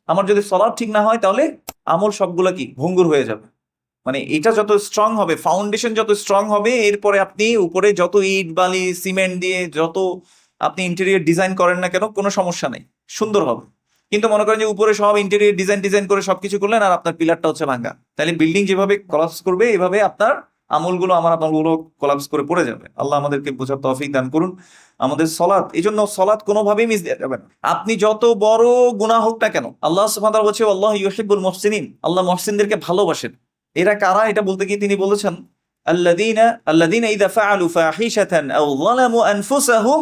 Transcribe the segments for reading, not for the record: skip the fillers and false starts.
আমার যদি সলাৎ ঠিক না হয় তাহলে আমল সবগুলো কি ভঙ্গুর হয়ে যাবে। মানে এটা যত স্ট্রং হবে, ফাউন্ডেশন যত স্ট্রং হবে, এরপরে আপনি উপরে যত ইট বালি সিমেন্ট দিয়ে যত আপনি ইন্টেরিয়র ডিজাইন করেন না কেন কোনো সমস্যা নেই, সুন্দর হবে। কিন্তু মনে করেন যে উপরে সব ইন্টেরিয়র ডিজাইন ডিজাইন করে সবকিছু করলেন আর আপনার পিলারটা হচ্ছে ভাঙ্গা, তাহলে বিল্ডিং যেভাবে কলাপস করবে এভাবে আপনার আমলগুলো আমার আমলগুলো কোলাপস করে পড়ে যাবে। আল্লাহ আমাদেরকে বোঝার তৌফিক দান করুন। আমাদের সলাৎ, এই জন্য সলাৎ কোনোভাবেই মিস দেওয়া যাবে না। আপনি যত বড় গুনাহ হোক না কেন, আল্লাহ সুবহানাহু ওয়া তাআলা বলছে আল্লাহ ইউহিব্বুল মুহসিনিন, আল্লাহ মুহসিনদেরকে ভালোবাসেন। এরা কারা এটা বলতে গিয়ে তিনি বলেছেন আল্লাযীনা ইযা ফাআলু ফাহিশাতান আও যালামু আনফুসাহুম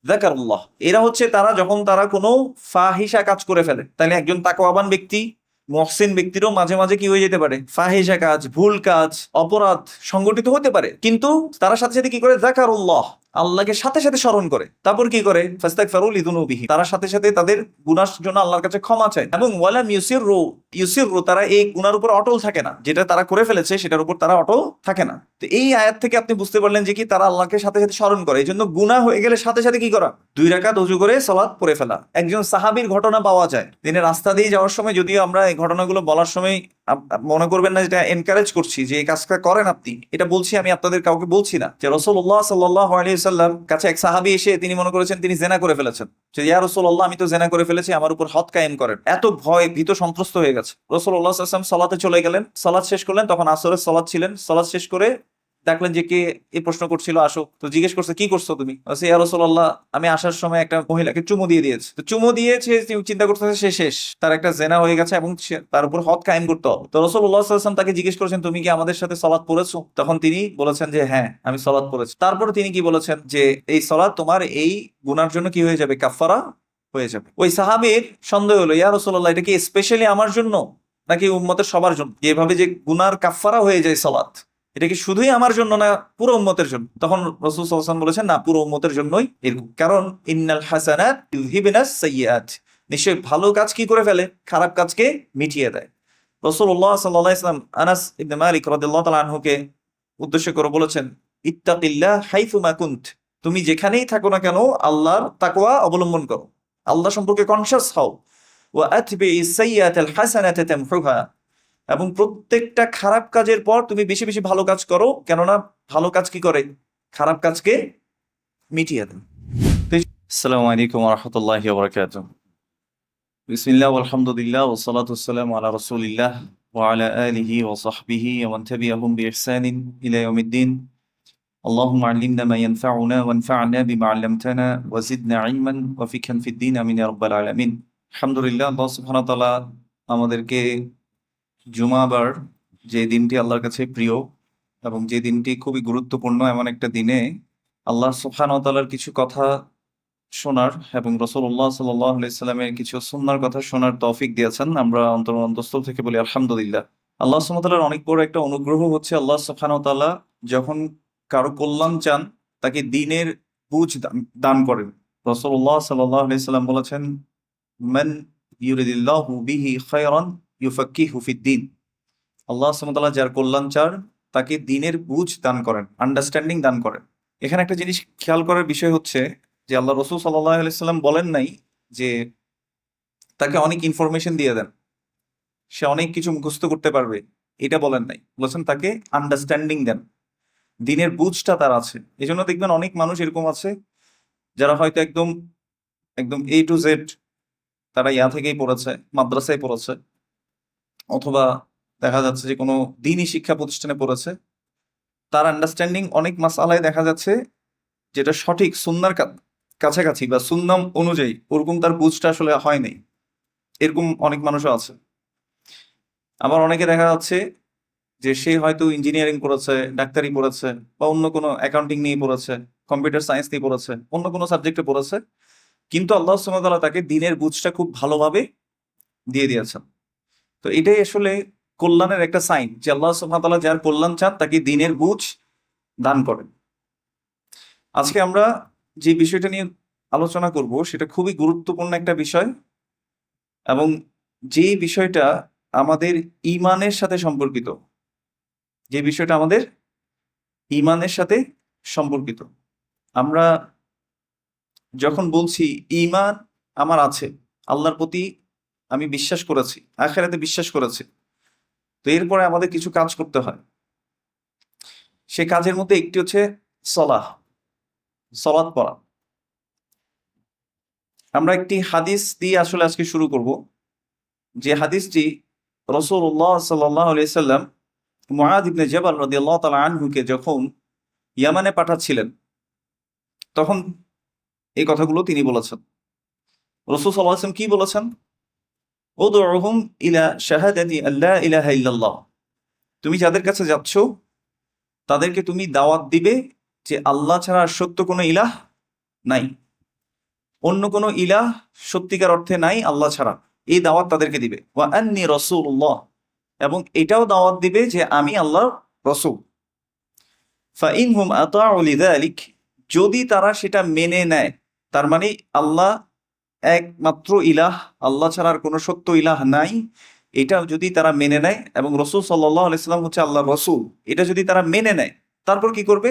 যাকারুল্লাহ। এরা হচ্ছে তারা যখন তারা কোনো ফাহিশা কাজ করে ফেলে, তাহলে একজন তাকওয়াবান ব্যক্তি মুহসিন ব্যক্তিরও মাঝে মাঝে কি হয়ে যেতে পারে, ফাহিশা কাজ, ভুল কাজ, অপরাধ সংগঠিত হতে পারে, কিন্তু তারা সাথে সাথে কি করে, যাকারুল্লাহ, আল্লাহকে সাথে সাথে স্মরণ করে, তারপর কি করে, ফাস্তাগফিরু লিযুনুবিহি, তারা সাথে সাথে তাদের গুনার জন্য আল্লাহর কাছে ক্ষমা চায়, এবং ওয়ালাম ইউসিররু, তারা এই গুনার উপর অটল থাকে না, যেটা তারা করে ফেলেছে সেটার উপর তারা অটল থাকে না। তো এই আয়াত থেকে আপনি বুঝতে পারলেন যে কি তারা আল্লাহকে সাথে সাথে স্মরণ করে, এই জন্য গুনাহ হয়ে গেলে সাথে সাথে কি করা, 2 রাকাত ওযু করে সালাত পড়ে ফেলা। একজন সাহাবীর ঘটনা পাওয়া যায়, তিনি রাস্তা দিয়ে যাওয়ার সময়, যদিও আমরা এই ঘটনাগুলো বলার সময় মনে করবেন না যেটা এনকারেজ করছি যে এই কাজটা করেন আপনি, এটা বলছি আমি, আপনাদের কাউকে বলছি না, যে রাসূলুল্লাহ সাল্লাল্লাহু আলাইহি ওয়াসাল্লাম কাছে এক সাহাবী এসে তিনি মনে করেছেন তিনি জেনা করে ফেলেছেন, যে ইয়া রাসূলুল্লাহ আমি তো জেনা করে ফেলেছি, আমার উপর হদ কায়েম করেন। এত ভয় ভীত সন্ত্রস্ত হয়ে গেছে, রাসূলুল্লাহ সাল্লাল্লাহু আলাইহি ওয়াসাল্লাম সালাতে চলে গেলেন, সালাত শেষ করলেন, তখন আসরের সালাত ছিলেন, সালাত শেষ করে দেখলেন যে কে এই প্রশ্ন করছিল, আসো, তো জিজ্ঞেস করছে কি করছো তুমি, বলছে ইয়া রাসূলুল্লাহ আমি আসার সময় একটা মহিলাকে চুমু দিয়ে দিয়েছি। তো চুমু দিয়েছে, চিন্তা করতেছে সে শেষ, তার একটা জেনা হয়ে গেছে এবং তার উপর হদ কায়েম করতে হবে। তো রাসূলুল্লাহ সাল্লাল্লাহু আলাইহি ওয়াসাল্লাম তাকে জিজ্ঞেস করেছেন তুমি কি আমাদের সাথে সালাত পড়েছো, তখন তিনি বলেছেন যে হ্যাঁ আমি সালাত পড়েছি। তারপর তিনি কি বলেছেন যে এই সালাত তোমার এই গুনার জন্য কি হয়ে যাবে, কাফফারা হয়ে যাবে। ওই সাহাবীর সন্দেহ হলো, ইয়া রাসূলুল্লাহ এটা কি স্পেশালি আমার জন্য নাকি উম্মতের সবার জন্য, যেভাবে যে গুনার কাফফারা হয়ে যায় সালাত, এটা কি শুধুই আমার জন্য না পুরো উম্মতের জন্য? তখন রাসূল সাল্লাল্লাহু আলাইহি ওয়াসাল্লাম বলেছেন না, পুরো উম্মতের জন্যই এরকম, কারণ ইন্নাল হাসানাত ইউযহিবুনাস সাইয়্যাত, নিশ্চয়ই ভালো কাজ কি করে ফেলে, খারাপ কাজকে মিটিয়ে দেয়। রাসূলুল্লাহ সাল্লাল্লাহু আলাইহি ওয়াসাল্লাম আনাস ইবনে মালিক রাদিয়াল্লাহু তাআলা আনহুকে উদ্দেশ্য করে বলেছেন ইত্তাকিল্লাহ হাইথুমা কুনত, তুমি যেখানেই থাকো না কেন আল্লাহর তাকওয়া অবলম্বন করো, আল্লাহ সম্পর্কে কনশাস হও। ওয়া আতবিইস সাইয়্যাতাল হাসানাতা তামহুহা, এবং প্রত্যেকটা খারাপ কাজের পর তুমি বেশি বেশি ভালো কাজ করো, কেননা ভালো কাজ কি করে, খারাপ কাজকে মিটিয়ে দেয়। আসসালামু আলাইকুম ওয়া রাহমাতুল্লাহি ওয়া বারাকাতুহু। বিসমিল্লাহ আলহামদুলিল্লাহ ওয়া সালাতু ওয়াসসালামু আলা রাসূলিল্লাহ ওয়া আলা আলিহি ওয়া সাহবিহি ওয়া মান তাবিআহুম বিইহসানিন ইলা ইয়াউমিদ্দিন। আল্লাহুম্মা আল্লিমনা মা ইয়ানফাউনা ওয়ানফা'না বিমা 'আল্লামতানা ওয়া জিদনা ইলমান ওয়া ফিকহান ফিদ-দ্বীন, আমিন ইয়া রাব্বাল আলামিন। আলহামদুলিল্লাহ, আল্লাহ সুবহানাহু ওয়া তাআলা আমাদেরকে জুমাবার, যে দিনটি আল্লাহর কাছে প্রিয় এবং যে দিনটি খুবই গুরুত্বপূর্ণ, এমন একটা দিনে আল্লাহ সুবহানাহু ওয়া তাআলার কিছু কথা শোনার এবং রাসূলুল্লাহ সাল্লাল্লাহু আলাইহি সাল্লামের কিছু সুন্নাহর কথা শোনার তৌফিক দিয়েছেন। আমরা অন্তঃস্থল থেকে বলি আলহামদুলিল্লাহ। আল্লাহ সুবহানাহু ওয়া তাআলার অনেক বড় একটা অনুগ্রহ হচ্ছে, আল্লাহ সুবহানাহু ওয়া তাআলা যখন কারো কল্যাণ চান তাকে দ্বীনের বুঝ দান করেন। রাসূলুল্লাহ সাল্লাল্লাহু আলাইহি সাল্লাম বলেছেন, মান ইউরিদিল্লাহু বিহি খায়রান ইউফাক্কিহু ফিদ-দ্বীন, আল্লাহ সুবহানাহু ওয়া তাআলা যার কল্যাণ চান তাকে দ্বীনের বুঝ দান করেন, আন্ডারস্ট্যান্ডিং দান করেন। এখানে একটা জিনিস খেয়াল করার বিষয় হচ্ছে যে আল্লাহ রাসূল সাল্লাল্লাহু আলাইহি সাল্লাম বলেন নাই যে তাকে অনেক ইনফরমেশন দিয়ে দেন, সে অনেক কিছু মুখস্থ করতে পারবে, এটা বলেন নাই, বলেছেন তাকে আন্ডারস্ট্যান্ডিং দেন, দ্বীনের বুঝটা তার আছে। এই জন্য দেখবেন অনেক মানুষ এরকম আছে যারা হয়তো একদম একদম এ টু জেড তারা থেকেই পড়েছে, মাদ্রাসায় পড়েছে, অথবা দেখা যাচ্ছে যে কোনো দ্বীনি শিক্ষা প্রতিষ্ঠানে পড়েছে, তার আন্ডারস্ট্যান্ডিং অনেক মাসআলায় দেখা যাচ্ছে যেটা সঠিক সুন্নাহর কাছাকাছি বা সুন্নাহ অনুযায়ী ওরকম তার বুঝটা আসলে হয় নাই, এরকম অনেক মানুষও আছে। আবার অনেকে দেখা যাচ্ছে যে সে হয়তো ইঞ্জিনিয়ারিং পড়েছে, ডাক্তারি পড়েছে, বা অন্য কোনো অ্যাকাউন্টিং নিয়ে পড়েছে, কম্পিউটার সায়েন্স নিয়ে পড়েছে, অন্য কোনো সাবজেক্টে পড়েছে, কিন্তু আল্লাহ সুবহানাহু ওয়া তাআলা তাকে দ্বীনের বুঝটা খুব ভালোভাবে দিয়ে দিয়েছেন। তো এটাই আসলে কল্যাণের একটা সাইন যে আল্লাহ সুবহানাহু ওয়া তাআলা যার কল্যাণ চান তাকে দ্বীনের বুঝ দান করেন। আজকে আমরা যে বিষয়টা নিয়ে আলোচনা করব সেটা খুবই গুরুত্বপূর্ণ একটা বিষয়, এবং যে বিষয়টা আমাদের ঈমানের সাথে সম্পর্কিত, যে বিষয়টা আমাদের ঈমানের সাথে সম্পর্কিত। আমরা যখন বলছি ঈমান আমার আছে, আল্লাহর প্রতি আমি বিশ্বাস করেছি, আখিরাতে বিশ্বাস করেছি, তো এরপরে আমাদের কিছু কাজ করতে হয়। সে কাজের মধ্যে একটি হচ্ছে সলাহ, সলাৎ পড়া। আমরা একটি হাদিস দিয়ে আসলে আজকে শুরু করব, যে হাদিসটি রাসূলুল্লাহ সাল্লাল্লাহু আলাইহি সাল্লাম মুআয ইবনে জাবাল রাদিয়াল্লাহু তাআলা আনহুকে যখন ইয়ামানে পাঠাচ্ছিলেন, তখন এই কথাগুলো তিনি বলেছেন। রাসূল সাল্লাল্লাহু আলাইহি ওয়াসাল্লাম কি বলেছেন? উদউহুম ইলা শাহাদাতি আল্লা ইলাহা ইল্লাল্লাহ, তুমি যাদের কাছে যাচ্ছ তাদেরকে তুমি দাওয়াত দিবে যে আল্লাহ ছাড়া আর সত্য কোনো ইলাহ নাই, অন্য কোনো ইলাহ সত্যিকার অর্থে নাই আল্লাহ ছাড়া, এই দাওয়াত তাদেরকে দিবে। ওয়া আন্নী রাসূলুল্লাহ, এবং এটাও দাওয়াত দিবে যে আমি আল্লাহর রাসূল। ফাইনহুম আতাউ লিযালিক, যদি তারা সেটা মেনে নেয়, তার মানে আল্লাহ একমাত্র ইলাহ, আল্লাহ ছাড়া আর কোনো সত্য ইলাহ নাই, এটা যদি তারা মেনে নেয়, এবং রাসূল সাল্লাল্লাহু আলাইহি সাল্লাম হচ্ছে আল্লাহর রাসূল, এটা যদি তারা মেনে নেয়, তারপর কি করবে?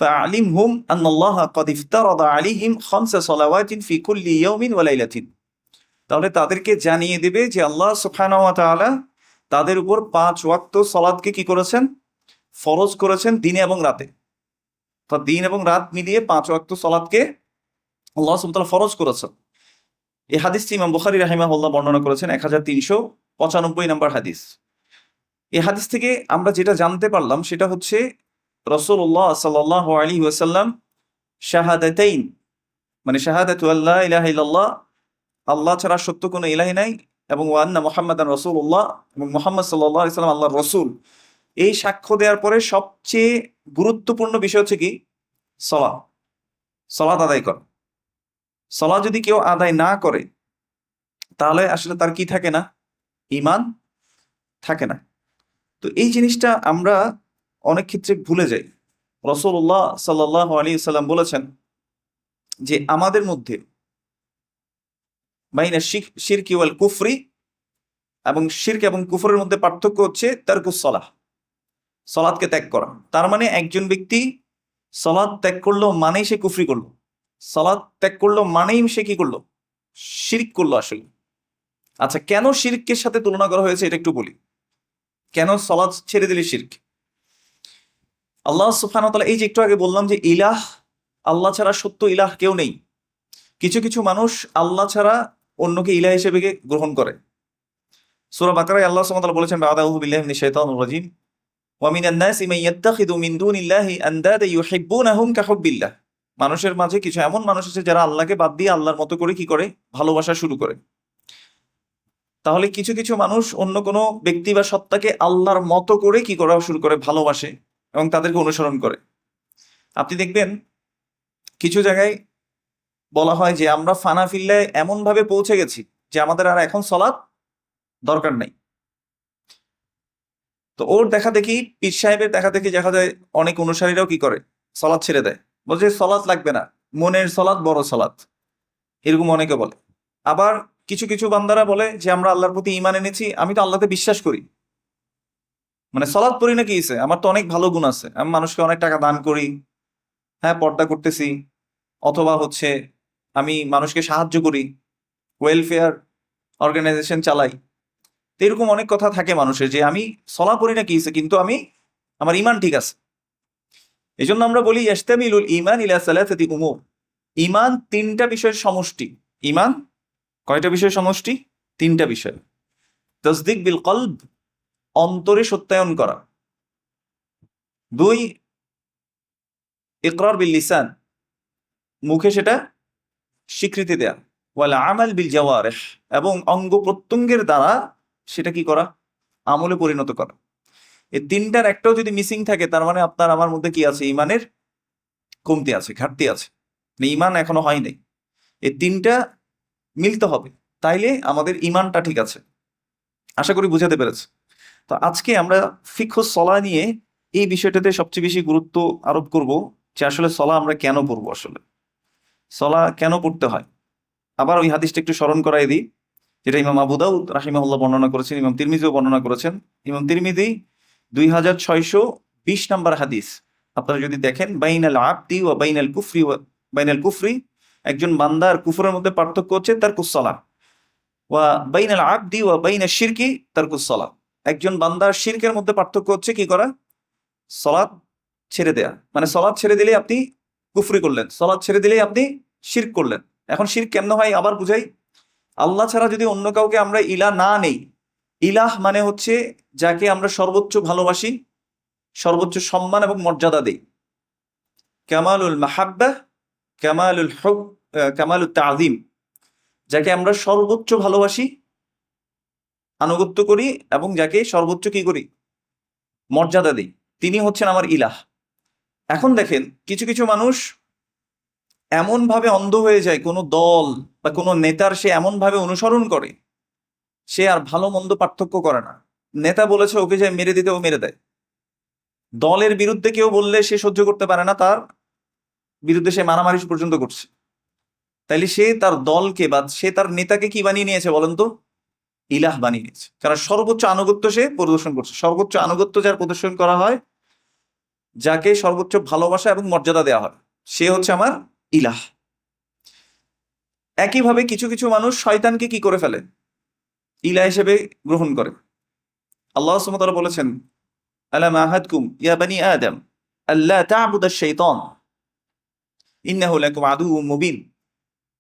ফাআলিমহুম আন্নাল্লাহ ক্বাদ ইফতারাদা আলাইহিম খামসা সালাওয়াতিন ফি কুল্লি ইয়াউমিন ওয়া লাইলাতিন, তাহলে তাদেরকে জানিয়ে দেবে যে আল্লাহ সুবহানাহু ওয়া তাআলা তাদের উপর 5 ওয়াক্ত সালাতকে কি করেছেন? ফরজ করেছেন দিনে এবং রাতে। তো দিন এবং রাত মিলিয়ে 5 ওয়াক্ত সালাতকে আল্লাহ সুবহানাহু ওয়া তাআলা ফরজ করেছেন। এই হাদিসটি ইমাম বুখারী রাহিমাহুল্লাহ বর্ণনা করেছেন, 1395 নম্বর হাদিস। এই হাদিস থেকে আমরা যেটা জানতে পারলাম সেটা হচ্ছে রাসূলুল্লাহ সাল্লাল্লাহু আলাইহি ওয়াসাল্লাম শাহাদাতাইন, মানে শাহাদাতু আল্লা ইলাহা ইল্লাল্লাহ, আল্লাহ ছাড়া সত্য কোনো ইলাহি নাই, এবং ওয়া আন্না মুহাম্মাদান রাসূলুল্লাহ, এবং মুহাম্মদ সাল্লাল্লাহু আলাইহি ওয়াসাল্লাম আল্লাহর রাসূল, এই সাক্ষ্য দেওয়ার পরে সবচেয়ে গুরুত্বপূর্ণ বিষয় হচ্ছে কি? সালাত। সালাত আদায় করা। সালাত যদি কেউ আদায় না করে তাহলে আসলে তার কি থাকে না? ঈমান থাকে না। তো এই জিনিসটা আমরা অনেক ক্ষেত্রে ভুলে যাই। রাসূলুল্লাহ সাল্লাল্লাহু আলাইহি ওয়াসাল্লাম বলেছেন যে আমাদের মধ্যে বাইনা শিরকি ওয়াল কুফরি, এবং শিরক এবং কুফরের মধ্যে পার্থক্য হচ্ছে তারকুস সালাহ, সালাতকে ত্যাগ করা। তার মানে একজন ব্যক্তি সালাত ত্যাগ করলো মানেই সে কুফরি করলো, সালাত ত্যাগ করলো মানেই সে কি করলো? শিরক করলো আসলে। আচ্ছা, কেন শিরকের সাথে তুলনা করা হয়েছে এটা একটু বলি। কেন সালাত ছেড়ে দিলে শিরক? আল্লাহ সুবহানাহু ওয়া তাআলা, এই যে একটু আগে বললাম যে ইলাহ, আল্লাহ ছাড়া সত্য ইলাহ কেউ নেই। কিছু কিছু মানুষ আল্লাহ ছাড়া অন্যকে ইলাহ হিসেবে গ্রহণ করে। সূরা বাকারায় আল্লাহ সুবহানাহু ওয়া তাআলা বলেছেন, আউযু বিল্লাহি মিনাশ শাইতানির রাজীম, ওয়া মিনান নাসি মান ইয়াত্তাখিযু মিন দুনিল্লাহি আনদাদা ইউহিব্বুনাহুম কাহুব্বিল্লাহ, মানুষের মাঝে কিছু এমন মানুষ আছে যারা আল্লাহকে বাদ দিয়ে আল্লাহর মতো করে কি করে? ভালোবাসা শুরু করে। তাহলে কিছু কিছু মানুষ অন্য কোনো ব্যক্তি বা সত্তাকে আল্লাহর মতো করে কি করা শুরু করে? ভালোবাসে এবং তাদেরকে অনুসরণ করে। আপনি দেখবেন কিছু জায়গায় বলা হয় যে আমরা ফানা ফিল্লায় এমন ভাবে পৌঁছে গেছি যে আমাদের আর এখন সালাত দরকার নাই। তো ওর দেখা দেখি, পীর সাহেবের দেখা দেখি দেখা যায় অনেক অনুসারীরাও কি করে? সালাত ছেড়ে দেয়, বলছে সালাত লাগবে না, মনের সালাত বড় সালাত, এরকম অনেকে বলে। আবার কিছু কিছু বান্দারা বলে যে আমরা আল্লাহর প্রতি ঈমান এনেছি, আমি তো আল্লাহতে বিশ্বাস করি, মানে সালাত পড়ি না কি হইছে, আমার তো অনেক ভালো গুণ আছে, আমি মানুষকে অনেক টাকা দান করি, হ্যাঁ পর্দা করতেছি, অথবা হচ্ছে আমি মানুষকে সাহায্য করি, ওয়েলফেয়ার অর্গানাইজেশন চালাই। তো এরকম অনেক কথা থাকে মানুষের, যে আমি সলা পড়ি না কি হইছে, কিন্তু আমি, আমার ঈমান ঠিক আছে। এই জন্য আমরা বলি ইস্তামিলুল ঈমান ইলা সালাসাতি উমুর, ঈমান 3টা বিষয়ের সমষ্টি। ঈমান কয়টা বিষয়ের সমষ্টি? 3টা বিষয়। তাসদিক বিল কলব, অন্তরে সত্যায়ন করা। 2, ইকরার বিল লিসান, মুখে সেটা স্বীকৃতি দেয়া। ওয়াল আমাল বিল জাওয়ারিহ, এবং অঙ্গ প্রত্যঙ্গের দ্বারা সেটা কি করা? আমলে পরিণত করা। এই 3টার একটাও যদি মিসিং থাকে, তার মানে আপনার আমার মধ্যে কি আছে? ঈমানের কমতি আছে, ঘাটতি আছে, ঈমান এখনো হয় নাই। এই 3টা মিলতে হবে, তাইলে আমাদের ঈমানটা ঠিক আছে। আশা করি বুঝাতে পেরেছি। তো আজকে আমরা ফিকহুস সলাহ নিয়ে এই বিষয়টাতে সবচেয়ে বেশি গুরুত্ব আরোপ করব, যে আসলে সলাহ আমরা কেন পড়বো, আসলে সলাহ কেন পড়তে হয়। আবার ওই হাদিসটা একটু স্মরণ করাই দিই, যেটা ইমাম আবু দাউদ রাহিমাহুল্লাহ বর্ণনা করেছেন, ইমাম তিরমিজিও বর্ণনা করেছেন। ইমাম তিরমিজি 2620 নম্বর হাদিস। আপনারা যদি দেখেন, বাইনাল আবদি ওয়া বাইনাল কুফরি, একজন বান্দা আর কুফরের মধ্যে পার্থক্য হচ্ছে তারকুস সালাহ, ওয়া বাইনাল আবদি ওয়া বাইনা শিরকি তারকুস সালাত। একজন বান্দার শিরকের মধ্যে পার্থক্য হচ্ছে কি করা? সালাত ছেড়ে দেয়া। মানে সালাত ছেড়ে দিলেই আপনি কুফরি করলেন, সালাত ছেড়ে দিলেই আপনি শিরক করলেন। এখন শিরক কেমন হয় আবার বুঝাই। আল্লাহ ছাড়া যদি অন্য কাউকে আমরা ইলাহ না নেই, ইলাহ মানে হচ্ছে যাকে আমরা সর্বোচ্চ ভালোবাসি, সর্বোচ্চ সম্মান এবং মর্যাদা দেই। কামালুল মাহাব্বাহ, কামালুল হুব, কামালুত তাযীম, যাকে আমরা সর্বোচ্চ ভালোবাসি, আনুগত্য করি এবং যাকে সর্বোচ্চ কি করি? মর্যাদা দিই, তিনি হচ্ছেন আমার ইলাহ। এখন দেখেন কিছু কিছু মানুষ এমন ভাবে অন্ধ হয়ে যায়, কোনো দল বা কোনো নেতার সে এমন ভাবে অনুসরণ করে, সে আর ভালো মন্দ পার্থক্য করে না। নেতা বলেছে ওকে যে মেরে দিতে, ও মেরে দেয়। দলের বিরুদ্ধে কেউ বললে সে সহ্য করতে পারে না, তার বিরুদ্ধে সে মারামারি পর্যন্ত করছে। তাইলে সে তার দলকে বা সে তার নেতাকে কি বানিয়ে নিয়েছে বলেন তো? ইলাহ বানিয়ে নিয়েছে। কারণ সর্বোচ্চ আনুগত্য সে প্রদর্শন করছে। সর্বোচ্চ আনুগত্য যার প্রদর্শন করা হয়, যাকে সর্বোচ্চ ভালোবাসা এবং মর্যাদা দেওয়া হয়, সে হচ্ছে আমার ইলাহ। একইভাবে কিছু কিছু মানুষ শয়তানকে কি করে ফেলে? ইলাহ হিসেবে গ্রহণ করে। আল্লাহ সুবহানাহু ওয়া তাআলা বলেছেন, আলাম আহাদকুম ইয়া বানি আদম আল্লা তা'বুদাশ শাইতান ইন্নাহু লাকুম আদুউম মুবিন।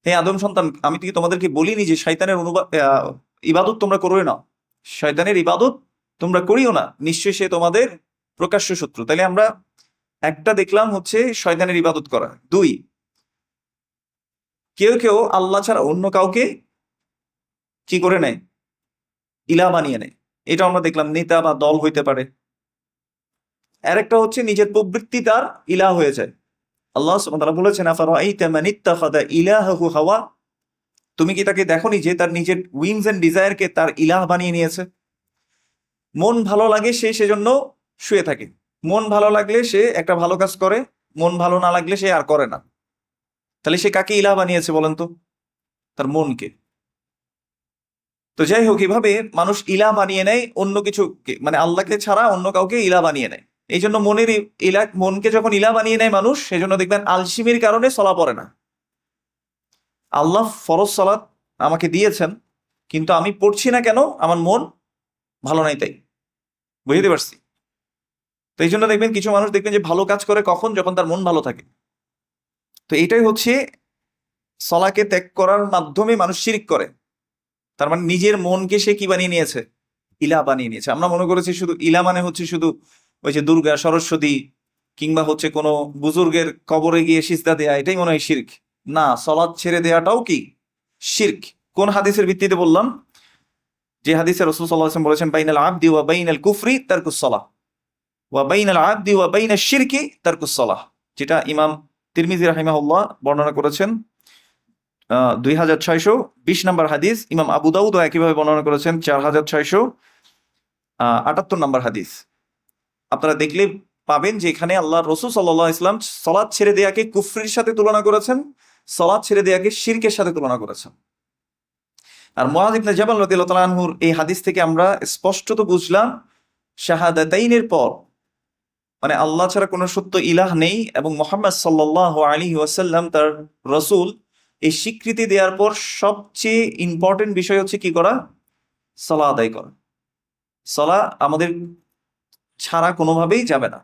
হে আদম সন্তান, আমি কি তোমাদেরকে বলিনি যে শয়তানের ইবাদত তোমরা করো না? শয়তানের ইবাদত তোমরা করিও না, নিশ্চয়ই সে তোমাদের প্রকাশ্য শত্রু। তাহলে আমরা একটা দেখলাম হচ্ছে শয়তানের ইবাদত করা। দুই, কেউ কেউ আল্লাহ ছাড়া অন্য কাউকে কি করে নেয়? ইলাহ বানিয়ে নেয়। এটা আমরা দেখলাম, নেতা বা দল হইতে পারে। আর একটা হচ্ছে নিজের প্রবৃত্তি তার ইলাহ হয়ে যায়। আল্লাহ সুবহানাহু ওয়া তাআলা বলেছেন, আফারাআইতা মান ইত্তাখাযা ইলাহাহু হাওয়া। তুমি কি তাকে দেখোনি যে তার নিজের উইংস এন্ড ডিজায়ারকে তার ইলাহ বানিয়ে নিয়েছে? মন ভালো লাগে সে সেজন্য শুয়ে থাকে, মন ভালো লাগলে সে একটা ভালো কাজ করে, মন ভালো না লাগলে সে আর করে না। তাহলে সে কাকে ইলাহ বানিয়েছে বলেন তো? তার মনকে। তো যাই হোক, এভাবে মানুষ ইলাহ বানিয়ে নেয় অন্য কিছু, মানে আল্লাহকে ছাড়া অন্য কাউকে ইলাহ বানিয়ে নেয়। এই জন্য মনের ইলাহ, মনকে যখন ইলাহ বানিয়ে নেয় মানুষ, সেজন্য দেখবেন আলসিমির কারণে সলা পড়ে না। আল্লাহ ফরজ সালাত আমাকে দিয়েছেন, কিন্তু আমি পড়ছি না কেন? আমার মন ভালো নাই তাই। বুঝতে পারছি? তো এই জন্য দেখবেন কিছু মানুষ দেখবেন যে ভালো কাজ করে কখন? যখন তার মন ভালো থাকে। তো এটাই হচ্ছে সলাকে ত্যাগ করার মাধ্যমে মানুষ শিরক করে। তার মানে নিজের মনকে সে কি বানিয়ে নিয়েছে? ইলা বানিয়ে নিয়েছে। আমরা মনে করেছি শুধু ইলা মানে হচ্ছে শুধু ওই যে দুর্গা, সরস্বতী, কিংবা হচ্ছে কোনো বুজুর্গের কবরে গিয়ে সিজদা দেয়া, এটাই মনে হয় শিরক। না, সলাৎ ছেড়ে দেওয়াটাও কি শিরক। কোন হাদিসের ভিত্তিতে বললাম? যে হাদিসে রাসূল সাল্লাল্লাহু আলাইহি ওয়াসাল্লাম বলেছেন, বাইনাল আবদি ওয়া বাইনাল কুফরি তারকুস সালাহ ওয়া বাইনাল আবদি ওয়া বাইনাশ শিরকি তারকুস সালাহ, যেটা ইমাম তিরমিজি রাহিমাহুল্লাহ বর্ণনা করেছেন 2620 নম্বর হাদিস। ইমাম আবু দাউদ একইভাবে বর্ণনা করেছেন 4678 নম্বর হাদিস। আপনারা দেখলে পাবেন যে এখানে আল্লাহ রসুল সাল্লাল্লাহু আলাইহি ওয়াসাল্লাম সালাত ছেড়ে দেয়াকে কুফরির সাথে তুলনা করেছেন, সালাত ছেড়ে দেয়াকে শিরকের সাথে তুলনা করেছেন। আর মুআয ইবনে জাবাল রাদিয়াল্লাহু তাআলা আনহুর এই হাদিস থেকে আমরা স্পষ্টত বুঝলাম, শাহাদাতাইনের পর, মানে আল্লাহ ছাড়া কোনো সত্য ইলাহ নেই এবং মুহাম্মদ সাল্লাল্লাহু আলাইহি ওয়াসাল্লাম তার রসুল, এই স্বীকৃতি দেওয়ার পর সবচেয়ে ইম্পর্টেন্ট বিষয় হচ্ছে কি করা? সালাত আদায় করা। সালাত আমাদের ছাড়া কোনোভাবেই যাবে না।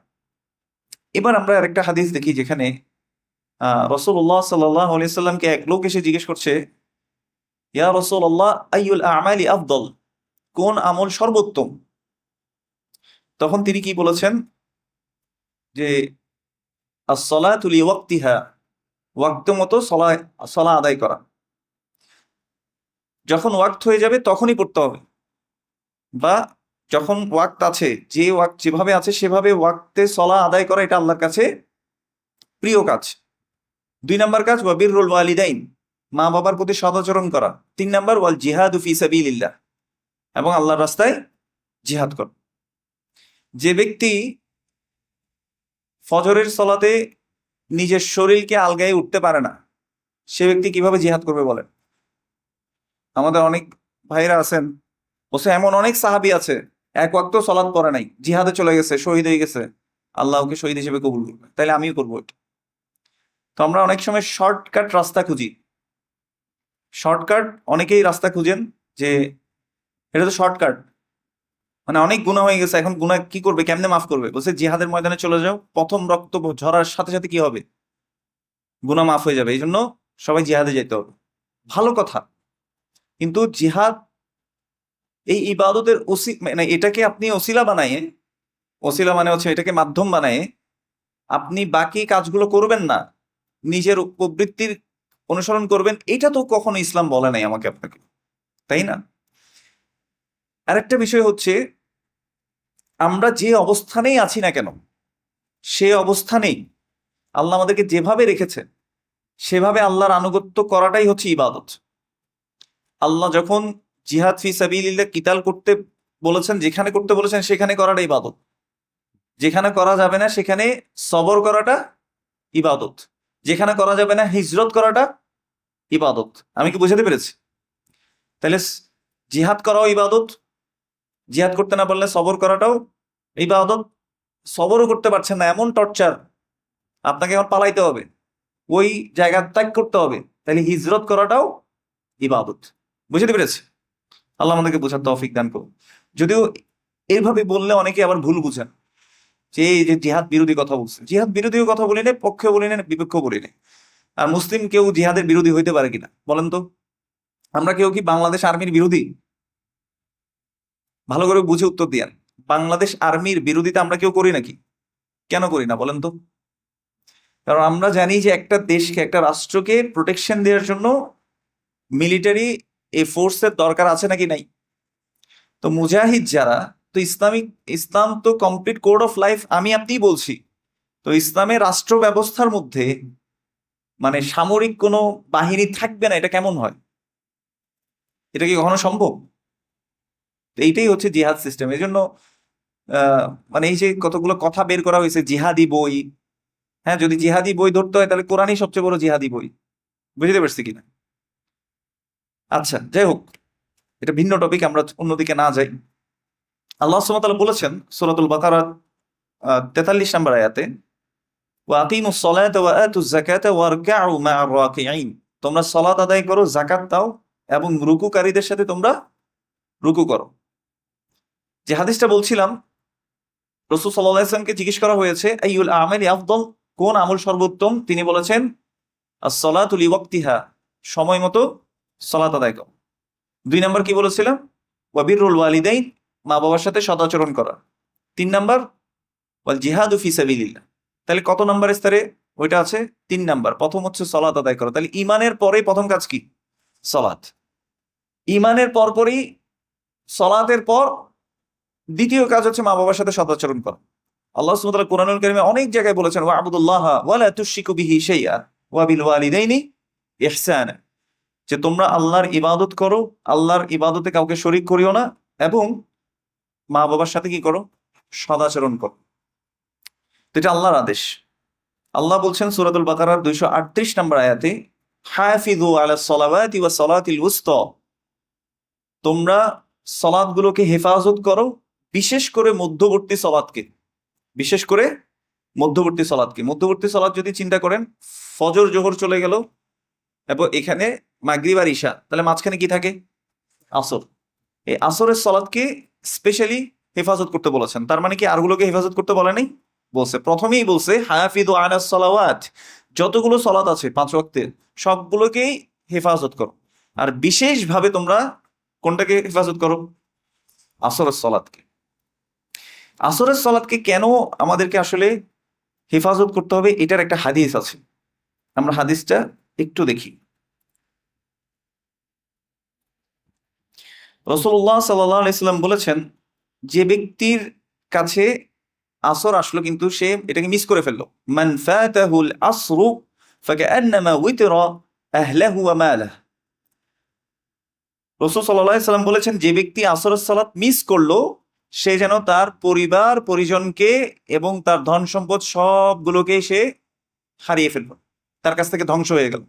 এবার আমরা আরেকটা হাদিস দেখি, যেখানে রাসূলুল্লাহ সাল্লাল্লাহু আলাইহি সাল্লামকে এক লোক এসে জিজ্ঞেস করছে, ইয়া রাসূলুল্লাহ আইয়ুল আমালি আফদল, কোন আমল সর্বোত্তম? তখন তিনি কি বলেছেন? যে আস-সালাতু লিওয়াক্তিহা, ওয়াক্ত মতো সালাত আদায় করা। যখন ওয়াক্ত হয়ে যাবে তখনই পড়তে হবে, বা যখন ওয়াক্ত আছে, যে ওয়াক্ত যেভাবে আছে সেভাবে ওয়াক্তে সালাত আদায় করা, এটা আল্লাহর কাছে প্রিয় কাজ। 2 নাম্বার কাজ ওয়া বিররুল ওয়ালিদাইন, মা বাবার প্রতি সদাচরণ করা। 3 নাম্বার ওয়াল জিহাদু ফি সাবিলিল্লাহ, এবং আল্লাহর রাস্তায় জিহাদ করা। যে ব্যক্তি ফজরের সালাতে নিজের শরীরকে আলগায়ে উঠতে পারে না, সে ব্যক্তি কিভাবে জিহাদ করবে বলেন? আমাদের অনেক ভাইরা আছেন, বলছে এমন অনেক সাহাবী আছে এক ওয়াক্ত সালাত পড়ে নাই, জিহাদে চলে গেছে, শহীদ হয়ে গেছে, আল্লাহ ওকে শহীদ হিসেবে কবুল করবে, তাইলে আমিও করবো এটা। তো আমরা অনেক সময় শর্টকাট রাস্তা খুঁজি। শর্টকাট, অনেকেই রাস্তা খুঁজেন যে এটা তো শর্টকাট, মানে অনেক গুনাহ হয়ে গেছে, এখন গুনাহ কি করবে, কেমনে মাফ করবে? বলছে জিহাদের ময়দানে চলে যাও, প্রথম রক্ত ঝরার সাথে সাথে কি হবে? গুনাহ মাফ হয়ে যাবে। এই জন্য সবাই জিহাদে যেতে হবে। ভালো কথা, কিন্তু জিহাদ এই ইবাদতের মানে এটাকে আপনি ওসিলা বানায়ে, ওসিলা মানে হচ্ছে এটাকে মাধ্যম বানায়ে আপনি বাকি কাজগুলো করবেন না, নিজের প্রবৃত্তির অনুসরণ করবেন, এটা তো কখনো ইসলাম বলে নাই আমাকে আপনাকে, তাই না? আরেকটা বিষয় হচ্ছে, আমরা যে অবস্থানেই আছি না কেন, সে অবস্থানেই আল্লাহ আমাদেরকে যেভাবে রেখেছে সেভাবে আল্লাহর আনুগত্য করাটাই হচ্ছে ইবাদত। আল্লাহ যখন জিহাদ ফি সাবিলিল্লাহ কিতাল করতে বলেছেন, যেখানে করতে বলেছেন সেখানে করাটা ইবাদত, যেখানে করা যাবে না সেখানে সবর করাটা ইবাদত, যেখানে করা যাবে না হিজরত করাটা ইবাদত। আমি কি বুঝাতে পেরেছি? তাহলে জিহাদ করাও ইবাদত, জিহাদ করতে না পারলে সবর করাটাও ইবাদত। সবরও করতে পারছেন না, এমন টর্চার, আপনাকে এখন পালাইতে হবে, ওই জায়গা ত্যাগ করতে হবে, তাহলে হিজরত করাটাও ইবাদত। বুঝতে পেরেছি? আল্লাহ আমাদেরকে বোঝার তৌফিক দান করুন। যদিও এইভাবে বললে অনেকে আবার ভুল বুঝেন, যে এই যে জিহাদ বিরোধী কথা বলছে, জিহাদ বিরোধীও কথা বলি না, পক্ষে বলি না, বিপক্ষেও বলি না। আর মুসলিম কেউ জিহাদের বিরোধী হইতে পারে কিনা বলেন তো? আমরা কেউ কি বাংলাদেশ আর্মির বিরোধী? ভালো করে বুঝে উত্তর দিয়ান। বাংলাদেশ আর্মির বিরোধিতা আমরা কেউ করি নাকি? কেন করি না বলেন তো? কারণ আমরা জানি যে একটা দেশকে, একটা রাষ্ট্রকে প্রোটেকশন দেওয়ার জন্য মিলিটারি এই ফোর্সের দরকার আছে নাকি নাই? তো মুজাহিদ যারা, তো ইসলাম তো কমপ্লিট কোড অফ লাইফ, আমি আপনিই বলছি। তো ইসলামের রাষ্ট্র ব্যবস্থার মধ্যে মানে সামরিক কোনো বাহিনী থাকবে না, এটা কেমন হয়? এটা কি কখনো সম্ভব? তো এইটাই হচ্ছে জিহাদ সিস্টেম। এই জন্য মানে এই যে কতগুলো কথা বের করা হয়েছে, জিহাদি বই, হ্যাঁ, যদি জিহাদি বই ধরতে হয় তাহলে কোরআনই সবচেয়ে বড় জিহাদি বই। বুঝতে পারছি কিনা? আচ্ছা, যাই হোক, এটা ভিন্ন টপিক, আমরা অন্যদিকে না যাই। আল্লাহ সুবহানাহু ওয়া তাআলা বলেছেন সূরাতুল বাকারা 43 নম্বর আয়াতে, ওয়া আকিমুস সালাতা ওয়া আতুজ যাকাতা ওয়ারকাউ মা'আর রাকিঈন। তোমরা সালাত আদায় করো, যাকাত দাও, এবং রুকুকারীদের সাথে তোমরা রুকু করো। যে হাদিসটা বলছিলাম, রাসূল সাল্লাল্লাহু আলাইহি ওয়াসাল্লামকে জিজ্ঞেস করা হয়েছে আইয়ুল আমালি আফদল, কোন আমল সর্বোত্তম? তিনি বলেছেন আস-সালাতু লিওয়াক্তিহা, সময় মতো সালাত আদায় করো। 2 নাম্বার কি বলেছিলাম? ওয়া বিররুল ওয়ালিদাইন, মা বাবার সাথে সদাচরণ করা। 3 নাম্বার ওয়াল জিহাদু ফি সাবিলিল্লাহ। তাহলে কত নাম্বার স্তরে ওইটা আছে? 3 নাম্বার। প্রথম হচ্ছে সালাত আদায় করা। তাহলে ঈমানের পরেই প্রথম কাজ কি? সালাত। ঈমানের পরপরই, সালাতের পর দ্বিতীয় কাজ হচ্ছে মা বাবার সাথে সদাচরণ করা। আল্লাহ সুবহানাহু ওয়া তাআলা কোরআনুল কারীমে অনেক জায়গায় বলেছেন ওয়া'বুদুল্লাহা ওয়া লা তুশরিকু বিহি শাইআ ওয়া বিল ওয়ালিদাইনি ইহসানা, যে তোমরা আল্লাহর ইবাদত করো, আল্লাহর ইবাদতে কাউকে শরীক করিও না, এবং মা বাবার সাথে কি করো? সদাচরণ করো। তো এটা আল্লাহর আদেশ। আল্লাহ বলছেন সূরাতুল বাকারার 238 নম্বর আয়াতে, হাফিযু আলাস সালাওয়াতি ওয়াস সালাতিল উসতা, তোমরা সালাতগুলোকে হেফাজত করো, বিশেষ করে মধ্যবর্তী সালাতকে। বিশেষ করে মধ্যবর্তী সালাতকে। মধ্যবর্তী সালাত যদি চিন্তা করেন, ফজর জোহর চলে গেল এবং এখানে মাগরিব আর ইশা, তাহলে মাঝখানে কি থাকে? আসর। এই আসরের সালাতকে স্পেশালি হেফাজত করতে বলেছেন। তার মানে কি আরগুলোকে হেফাজত করতে বলে নাই? বলছে, প্রথমেই বলছে হাফিযু আলাস সালাওয়াত, যতগুলো সালাত আছে 5 ওয়াক্তের সবগুলোকেই হেফাজত করো। আর বিশেষভাবে তোমরা কোনটাকে হেফাজত করো? আসরের সালাতকে। আসরের সালাতকে কেন আমাদেরকে আসলে হেফাজত করতে হবে, এটার একটা হাদিস আছে। আমরা হাদিসটা একটু দেখি। রাসূলুল্লাহ সাল্লাল্লাহু আলাইহি সাল্লাম বলেছেন, যে ব্যক্তির কাছে আসর আসলো কিন্তু সে এটাকে মিস করে ফেললো, মান ফাতাহুল আসরু ফাকান্নামা উইতরা আহলাহু ওয়া মালাহ। রাসূল সাল্লাল্লাহু আলাইহি সাল্লাম বলেছেন, যে ব্যক্তি আসরের সালাত মিস করলো সে যেন তার পরিবার পরিজনকে এবং তার ধন সম্পদ সবগুলোকে সে হারিয়ে ফেললো, তার কাছ থেকে ধ্বংস হয়ে গেল।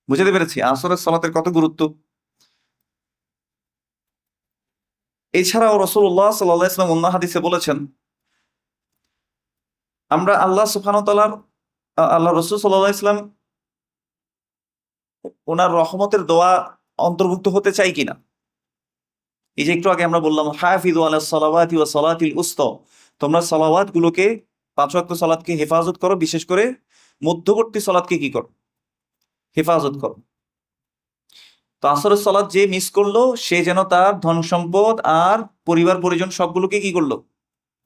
বুঝতে পেরেছি আসরের সালাতের কত গুরুত্ব। এছাড়াও রাসূলুল্লাহ সাল্লাল্লাহু আলাইহি ওয়াসাল্লাম অন্য হাদিসে বলেছেন, আমরা আল্লাহ সুবহানাহু ওয়া তাআলার আল্লাহ রাসূল সাল্লাল্লাহু আলাইহি ওয়াসাল্লাম ওনার রহমতের দোয়া অন্তর্ভুক্ত হতে চাই কিনা। এই যে একটু আগে আমরা বললাম হাফিযু আলাস সালাওয়াতি ওয়াস সালাতিল উসতা, তোমরা সালাওয়াত গুলোকে, 5 ওয়াক্ত সালাতকে হেফাজত করো, বিশেষ করে মধ্যবর্তী সালাতকে কি করো, হেফাজত করো। তো আসরের সালাত যে মিস করলো সে যেন তার ধন সম্পদ আর পরিবার পরিজন সবগুলোকে কি করলো,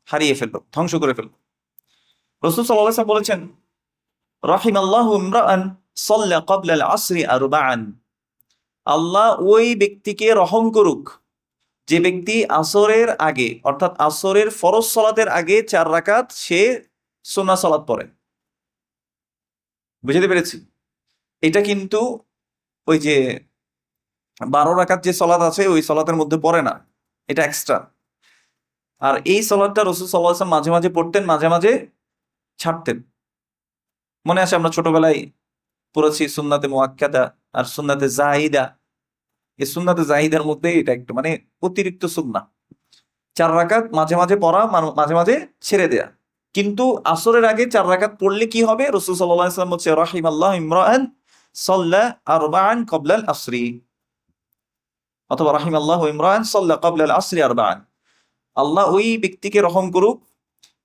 হারিয়ে ফেললো, ধ্বংস করে ফেললো। রাসূল সাল্লাল্লাহু আলাইহি ওয়াসাল্লাম বলেছেন রাহিমাল্লাহু ইমরাআন সাল্লা ক্বাবলা আল আসরি আরবাআন, আল্লাহ ওই ব্যক্তিকে রহম করুক যে ব্যক্তি আসরের আগে, অর্থাৎ আসরের ফরজ সালাতের আগে 4 রাকাত সে সুন্নাহ সালাত পড়ে। বুঝতে পেরেছি? এটা কিন্তু ওই যে 12 রাকাত যে সালাত আছে ওই সালাতের মধ্যে পড়ে না, এটা এক্সট্রা। আর এই সালাতটা রাসূল সাল্লাল্লাহু আলাইহি ওয়াসাল্লাম মাঝে মাঝে পড়তেন, মাঝে মাঝে ছাড়তেন। মনে আছে আমরা ছোটবেলায় পড়েছি সুন্নাতে মুআক্কাদা আর সুন্নাতে জাহিদা। এই সুন্নাতে জাহিদার মধ্যে এটা একটু মানে অতিরিক্ত সুন্নাহ, 4 রাকাত মাঝে মাঝে পড়া, মাঝে মাঝে ছেড়ে দেয়া। কিন্তু আসরের আগে 4 রাকাত পড়লে কি হবে, রাসূল সাল্লাল্লাহু আলাইহি ওয়াসাল্লাম বলছে রাহিমাল্লাহু ইমরাআন সাল্লা আরবাআন ক্বাবলা আল আসরি, অথবা রাহিমাল্লাহু ইমরাআন সাল্লা ক্বাবলা আল আসরি আরবাআন, আল্লাহ ওই ব্যক্তিকে রহম করুক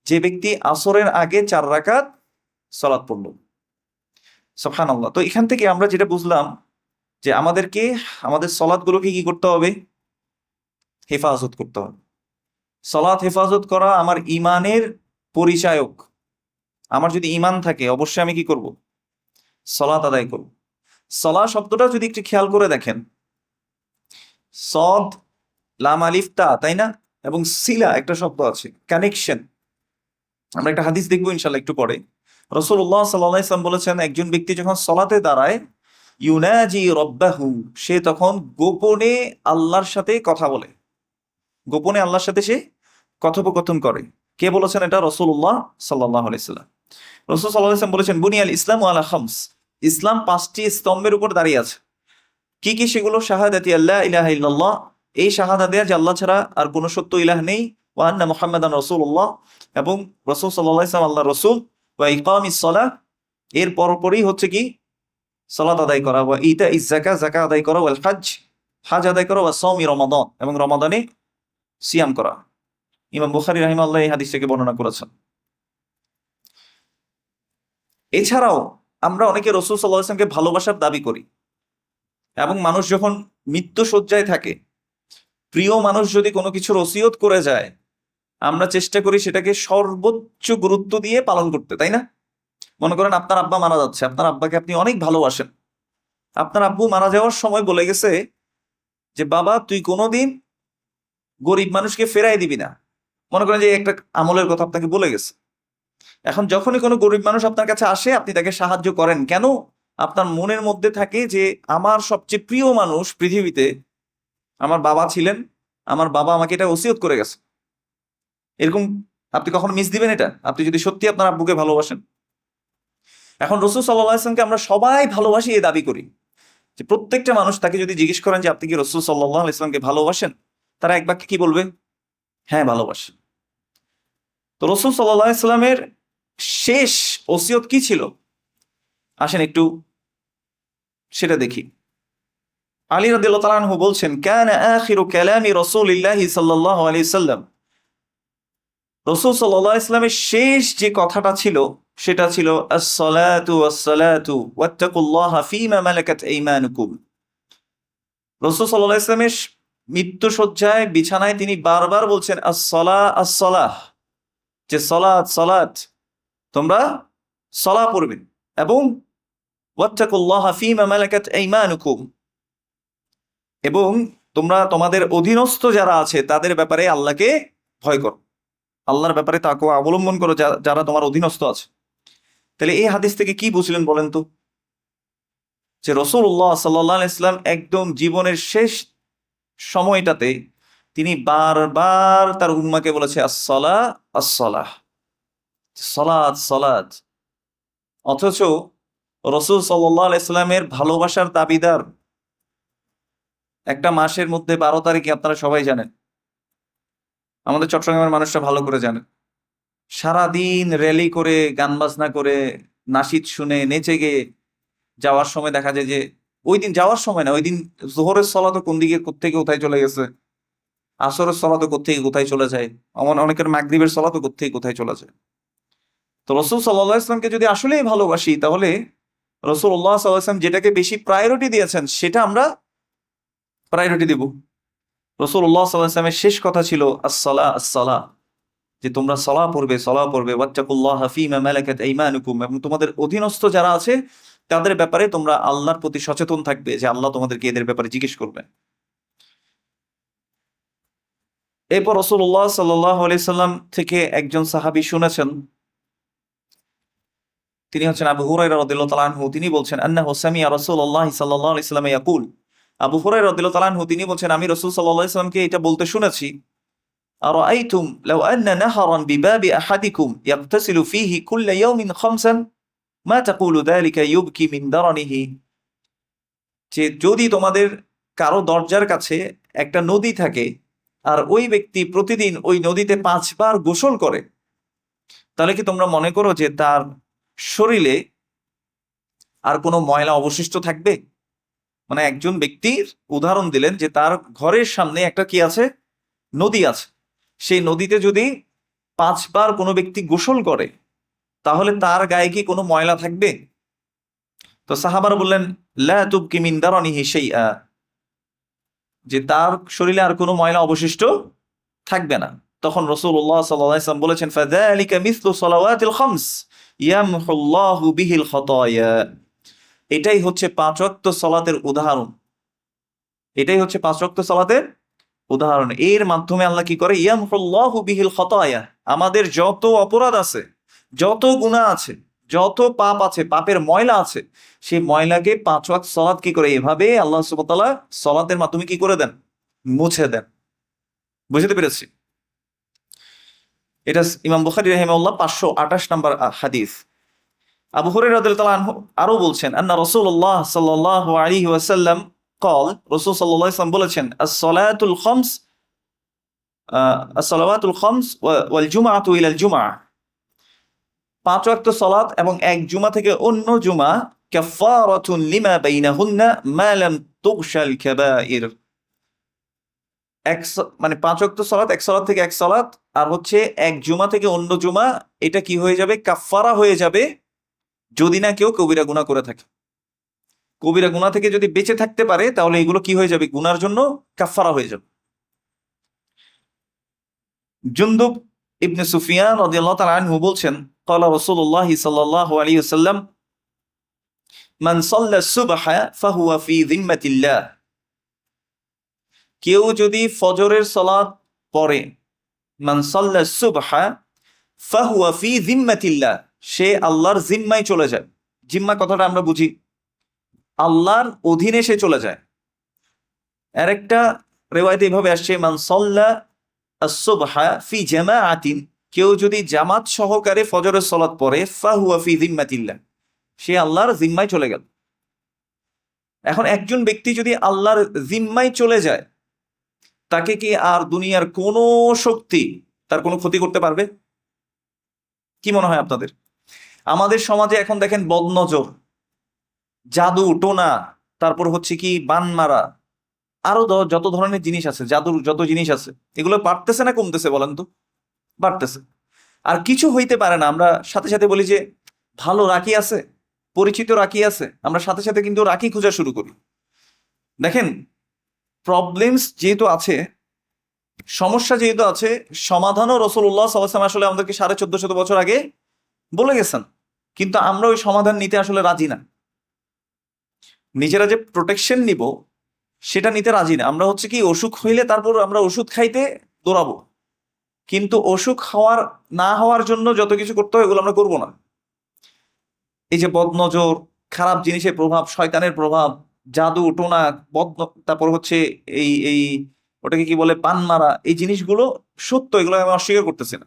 যে ব্যক্তি আসরের আগে 4 রাকাত সালাত পড়ল। সুবহানাল্লাহ। তো এখান থেকে আমরা যেটা বুঝলাম যে আমাদেরকে আমাদের সালাতগুলোকে কি করতে হবে, হেফাজত করতে হবে। সালাত হেফাজত করা আমার ঈমানের পরিচায়ক। আমার যদি ঈমান থাকে অবশ্যই আমি কি করব, সালাত আদায় করব। সালাহ শব্দটা যদি একটু খেয়াল করে দেখেন, সদ লাম আলিফ তা, তাই না, এবং সিলা একটা শব্দ আছে, কানেকশন। আমরা একটা হাদিস দেখবো ইনশাআল্লাহ একটু পরে। রাসূলুল্লাহ সাল্লাল্লাহু আলাইহি ওয়াসাল্লাম বলেছেন একজন ব্যক্তি যখন সালাতে দাঁড়ায় ইউনাজি রব্বাহু, সে তখন গোপনে আল্লাহর সাথে কথা বলে, গোপনে আল্লাহর সাথে সে কথোপকথন করে। কে বলেছেন এটা? রাসূলুল্লাহ সাল্লাল্লাহু আলাইহি ওয়াসাল্লাম। রাসূল সাল্লাল্লাহু আলাইহি ওয়াসাল্লাম বলেছেন বুনিয়াল ইসলামু আলা খামস, ইসলাম 5টি স্তম্ভের উপর দাঁড়িয়ে আছে। কি কি সেগুলো? শাহাদাতি আল্লা ইলাহা ইল্লাল্লাহ, এই শাহাদা দেয়া যে আল্লাহ ছাড়া আর কোনো সত্য ইলাহ নেই, ওয়া আন্না মুহাম্মাদান রাসূলুল্লাহ, এবং রাসূল সাল্লাল্লাহু আলাইহি ওয়াসাল্লাম আল্লাহর রাসূল, ওয়া ইকামিস সালাহ, এর পরপরই হচ্ছে কি সালাত আদায় করা, ওয়া ইতাইজ যাকাত, যাকাত আদায় করা, ওয়াল হজ, হজ আদায় করা, ওয়া সাওমি রমাদান, এবং রমাদানে সিয়াম করা। ইমাম বুখারী রাহিমাহুল্লাহ এই হাদিসটাকে বর্ণনা করেছেন। এছাড়াও আমরা অনেকে রাসূল সাল্লাল্লাহু আলাইহি ওয়াসাল্লামকে ভালোবাসার দাবি করি, এবং মানুষ যখন মৃত্যু শয্যায় থাকে, প্রিয় মানুষ যদি কোনো কিছুর ওসিয়ত করে যায়, আমরা চেষ্টা করি সেটাকে সর্বোচ্চ গুরুত্ব দিয়ে পালন করতে, তাই না? মনে করেন আপনার আব্বা মারা যাচ্ছে, আপনার আব্বাকে আপনি অনেক ভালোবাসেন, আপনার আব্বু মারা যাওয়ার সময় বলে গেছে যে বাবা তুই কোনোদিন গরিব মানুষকে ফেরাই দিবি না। মনে করেন যে একটা আমলের কথা আপনাকে বলে গেছে। এখন যখনই কোনো গরিব মানুষ আপনার কাছে আসে আপনি তাকে সাহায্য করেন কেন? আপনার মনের মধ্যে থাকে যে আমার সবচেয়ে প্রিয় মানুষ পৃথিবীতে আমার বাবা ছিলেন, আমার বাবা আমাকে এটা ওসিয়ত করে গেছে। এরকম আপনি কখনো মিস দিবেন এটা, আপনি যদি সত্যি আপনার আব্বুকে ভালোবাসেন? এখন রাসূল সাল্লাল্লাহু আলাইহি ওয়াসাল্লামকে আমরা সবাই ভালোবাসি এই দাবি করি, যে প্রত্যেকটা মানুষ তাকে যদি জিজ্ঞেস করেন যে আপনি কি রাসূল সাল্লাল্লাহু আলাইহি ওয়াসাল্লামকে ভালোবাসেন, তারা এক বাক্যে কি বলবে? হ্যাঁ, ভালোবাসি। তো রাসূল সাল্লাল্লাহু আলাইহি ওয়াসাল্লামের শেষ ওসিয়ত কি ছিল? আসেন একটু সেটা দেখি। আলী রাদিয়াল্লাহু তাআলা আনহু বলছেন কানা আখিরু কালামি রাসূলিল্লাহি সাল্লাল্লাহু আলাইহি ওয়াসাল্লাম, রাসূল সাল্লাল্লাহু আলাইহি ওয়াসাল্লামের শেষ যে কথাটা ছিল সেটা ছিল আস-সালাতু ওয়াস-সালাতু ওয়াত্তাকুল্লাহা ফীমা মালাকাত আইমানুকুম। রাসূল সাল্লাল্লাহু আলাইহি ওয়াসাল্লামের মৃত্যু শয্যায় বিছানায় তিনি বারবার বলছেন আস-সালাহ আস-সালাহ, যে সালাত সালাত, তোমরা সালাহ পড়বে, এবং ওয়াত্তাকুল্লাহা ফীমা মালাকাত আইমানুকুম, এবং তোমরা তোমাদের অধীনস্থ যারা আছে তাদের ব্যাপারে আল্লাহকে ভয় করো, আল্লাহর ব্যাপারে তাকওয়া অবলম্বন করো যারা তোমার অধীনস্থ আছে। তাহলে এই হাদিস থেকে কি বুঝলেন বলেন তো? যে রাসূলুল্লাহ সাল্লাল্লাহু আলাইহি ওয়াসাল্লাম একদম জীবনের শেষ সময়টাতে তিনি বারবার তার উম্মাকে বলেছে আসসালাহ আসসালাহ, সালাত সালাত। অথচ রাসূল সাল্লাল্লাহু আলাইহি ওয়াসাল্লামের ভালোবাসার দাবিদার একটা মাসের মধ্যে 12 তারিখে আপনারা সবাই জানেন, আমাদের চট্টগ্রামের মানুষরা ভালো করে জানেন, সারাদিন র্যালি করে গান বাজনা করে নাশিদ শুনে নেচে গিয়ে যাওয়ার সময় দেখা যায় যে ওই দিন যাওয়ার সময় না, ওই দিন জোহরের সলাতো কোন দিকে কোত্থেকে কোথায় চলে গেছে, আসরের সলাতো কোত্থেকে কোথায় চলে যায়, অনেকের মাগরিবের সলাতো কোত্থেকে কোথায় চলে যায়। তো রসুল সাল্লাল্লাহু আলাইহি ওয়াসাল্লামকে যদি আসলেই ভালোবাসি, তাহলে রাসূলুল্লাহ সাল্লাল্লাহু আলাইহি ওয়াসাল্লাম যেটাকে বেশি প্রায়োরিটি দিয়েছেন সেটা আমরা প্রায়োরিটি দিব। রাসূলুল্লাহ সাল্লাল্লাহু আলাইহি ওয়াসাল্লামের শেষ কথা ছিল আসসালাহ আসসালাহ, যে তোমরা সলাহ পড়বে ওয়াত্তাকুল্লাহা ফীমা মালাকাত আইমানুকুম, এবং তোমাদের অধীনস্থ যারা আছে তাদের ব্যাপারে তোমরা আল্লাহর প্রতি সচেতন থাকবে, যে আল্লাহ তোমাদেরকে এদের ব্যাপারে জিজ্ঞেস করবে। এরপর রাসূলুল্লাহ সাল্লাল্লাহু আলাইহি সাল্লাম থেকে একজন সাহাবী শুনেছেন, তিনি হচ্ছেন আবু হুরায়রা রাদিয়াল্লাহু তাআলা আনহু। তিনি বলছেন আন্নাহু সামিআ রাসূলুল্লাহ সাল্লাল্লাহু আলাইহি ওয়াসাল্লাম ইয়াকুল, আবু হুরায়রা রাদিয়াল্লাহু তাআলা আনহু তিনি বলছেন, আমি রাসূল সাল্লাল্লাহু আলাইহি ওয়াসাল্লামকে এটা বলতে শুনেছি, আরাআইতুম লাউ আন্না নাহরান বিবাবি আহাদিকুম ইয়াগতাসিলু ফীহি কুল্লা ইয়াওমিন খামসান মা তাকুলু যালিকা ইউবকি মিন দারানিহি, যে যদি তোমাদের কারো দরজার কাছে একটা নদী থাকে আর ওই ব্যক্তি প্রতিদিন ওই নদীতে 5 বার গোসল করে, তাহলে কি তোমরা মনে করো যে তার শরীরে আর কোনো ময়লা অবশিষ্ট থাকবে? মানে একজন ব্যক্তির উদাহরণ দিলেন যে তার ঘরের সামনে একটা কি আছে, নদী আছে, সেই নদীতে যদি 5 বার কোনো ব্যক্তি গোসল করে, তাহলে তার গায়ে কি কোনো ময়লা থাকবে? তো সাহাবারা বললেন লা তুবকি মিন দারানিহি শাইআ, যে তার শরীরে আর কোনো ময়লা অবশিষ্ট থাকবে না। তখন রাসূলুল্লাহ সাল্লাল্লাহু আলাইহি ওয়াসাল্লাম বলেছেন ফাযালিকা মিসলু সালাওয়াতিল খামস ইয়ামহুল্লাহু বিহিল খাতায়া, এটাই হচ্ছে 5 ওয়াক্ত সালাতের উদাহরণ, এটাই হচ্ছে 5 ওয়াক্ত সালাতের উদাহরণ। এর মাধ্যমে আল্লাহ কি করে, ইয়ামহুল্লাহু বিহিল খাতায়া, আমাদের যত অপরাধ আছে, যত গুনাহ আছে, যত পাপ আছে, পাপের ময়লা আছে, সেই ময়লাকে 5 ওয়াক্ত সালাত কি করে, এভাবে আল্লাহ সুবহানাহু ওয়া তাআলা সালাতের মাধ্যমে কি করে দেন, মুছে দেন। বুঝতে পেরেছি? এটা ইমাম বুখারী রাহিমাহুল্লাহ 528 নম্বর হাদিস। আবু হুরায়রা রাদিয়াল্লাহু তাআলা আনহু আরো বলছেন, আন্না রাসূলুল্লাহ সাল্লাল্লাহু আলাইহি ওয়াসাল্লাম قال, রাসূল সাল্লাল্লাহু আলাইহি ওয়াসাল্লাম বলেছেন, as-সালাওয়াতুল খামস ওয়াল জুমআতু ইলাল জুমআহ, 5 ওয়াক্ত সালাত এবং এক জুমা থেকে অন্য জুমা, কাফফারাতুন লিমা বাইনাহুন্না মা লাম তুগশাল কাবাইর, মানে 5 ওয়াক্ত সালাত, এক সালাত থেকে এক সালাত, আর হচ্ছে এক জুমা থেকে অন্য জুমা, এটা কি হয়ে যাবে, কাফফারা হয়ে যাবে, যদি না কেউ কবিরা গুনাহ করে থাকে। কবিরা গুনাহ থেকে যদি বেঁচে থাকতে পারে, তাহলে এগুলো কি হয়ে যাবে, গুনার জন্য কাফফারা হয়ে যাবে। জুনদুব ইবনে সুফিয়ান রাদিয়াল্লাহু তাআলা আনহু বলছেন, ক্বালা রাসূলুল্লাহ সাল্লাল্লাহু আলাইহি ওয়াসাল্লাম, মান সাল্লা সুবহা ফাহুয়া ফি যিম্মাতিল্লাহ, কেউ যদি ফজরের সালাত পড়ে, মান সাল্লা সুবহা ফাহুয়া ফি যিম্মাতিল্লাহ, সে আল্লাহর জিম্মায় চলে যায়। জিম্মা কথাটা আমরা বুঝি, আল্লাহর অধীনে সে চলে যায়। আর একটা রিওয়ায়াতে এভাবে আসছে, মান সাল্লা আস-সুবহা ফি জামাআতিন, কেউ যদি জামাত সহকারে ফজরের সালাত পড়ে, ফাহুয়া ফি যিম্মাতিল্লাহ, সে আল্লাহর জিম্মায় চলে গেল। এখন একজন ব্যক্তি যদি আল্লাহর জিম্মায় চলে যায়, তাকে কি আর দুনিয়ার কোনো শক্তি তার কোনো ক্ষতি করতে পারবে? কি মনে হয় আপনাদের? আমাদের সমাজে এখন দেখেন বদনজর, জাদু টোনা, তারপর হচ্ছে কি বান মারা, আরো যত ধরনের জিনিস আছে, জাদুর যত জিনিস আছে, এগুলো বাড়তেছে না কমতেছে বলেন তো? বাড়তেছে। আর কিছু হইতে পারে না, আমরা সাথে সাথে বলি যে ভালো রাখি আছে, পরিচিত রাখি আছে, আমরা সাথে সাথে কিন্তু রাখি খোঁজা শুরু করি। দেখেন, প্রবলেমস যেহেতু আছে, সমস্যা যেহেতু আছে, সমাধানও রাসূলুল্লাহ সাল্লাল্লাহু আলাইহি ওয়াসাল্লাম আসলে আমাদেরকে 1450 বছর আগে বলে গেছেন, কিন্তু আমরা ওই সমাধান নিতে আসলে রাজি না। নিজেরা যে প্রোটেকশন নিব সেটা নিতে রাজি না। আমরা হচ্ছে কি, অসুখ হইলে তারপর আমরা ওষুধ খাইতে দৌড়াবো, কিন্তু অসুখ না হওয়ার জন্য যত কিছু করতে হয় এগুলো আমরা করবো না। এই যে বদনজর, খারাপ জিনিসের প্রভাব, শয়তানের প্রভাব, জাদু টোনা, তারপর হচ্ছে এই এই ওটাকে কি বলে, পান মারা, এই জিনিসগুলো সত্য, এগুলো আমি অস্বীকার করতেছি না,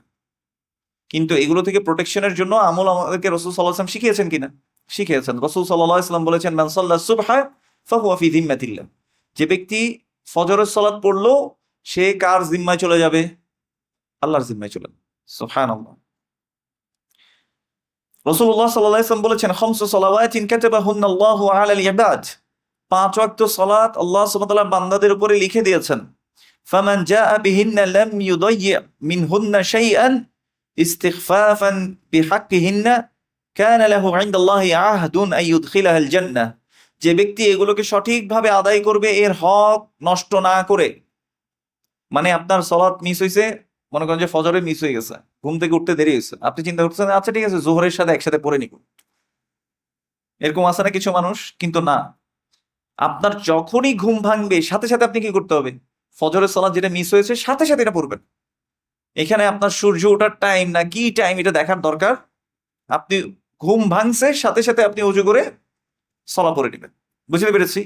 কিন্তু এগুলো থেকে প্রোটেকশনের জন্য আমল আমাদেরকে রাসূল সাল্লাল্লাহু আলাইহি ওয়াসাল্লাম শিখিয়েছেন কিনা? শিখিয়েছেন। রাসূল সাল্লাল্লাহু আলাইহি ওয়াসাল্লাম বলেছেন, মান সাল্লা সুবহা ফাহুয়া ফি যিম্মাতিল্লাহ, যে ব্যক্তি ফজরের সালাত পড়লো, সে কার জিম্মায় চলে যাবে? আল্লাহর জিম্মায় চলে যাবে। সুবহানাল্লাহ। রাসূলুল্লাহ সাল্লাল্লাহু আলাইহি ওয়াসাল্লাম বলেছেন, খামসু সালাওয়াতিন কাতাবাহুন্নাল্লাহু আলাল ইবাদ, 5 ওয়াক্ত সালাত আল্লাহ সুবহানাহু ওয়া তাআলা বান্দাদের উপরে লিখে দিয়েছেন। ফামান জাআ বিহিন্না লাম ইউদায়্যি মিনহুন্না শাইআন ইস্তিগফাফান বিহাক্কিহিন্না কানা লাহু ইনদাল্লাহি আহদুন আন ইউদখিলাহাল জান্নাহ। যে ব্যক্তি এগুলোকে সঠিকভাবে আদায় করবে, এর হক নষ্ট না করে, মানে আপনার সালাত মিস হইছে, মনে করেন যে ফজরে মিস হয়ে গেছে, ঘুম থেকে উঠতে দেরি হয়েছে, আপনি চিন্তা করতেছেন আচ্ছা ঠিক আছে জোহরের সাথে একসাথে পড়ে নিব, এরকম আছে না কিছু মানুষ? কিন্তু না, আপনার যখনই ঘুম ভাঙবে সাথে সাথে আপনি কি করতে হবে? ফজরের সালাত যেটা মিস হয়েছে সাথে সাথে এটা পড়বেন। এখানে আপনার সূর্য ওঠার টাইম না কি টাইম এটা দেখার দরকার, আপনি ঘুম ভাঙছে সাথে সাথে আপনি ওযু করে সালাত পড়ে নেবেন। বুঝতে পেরেছি?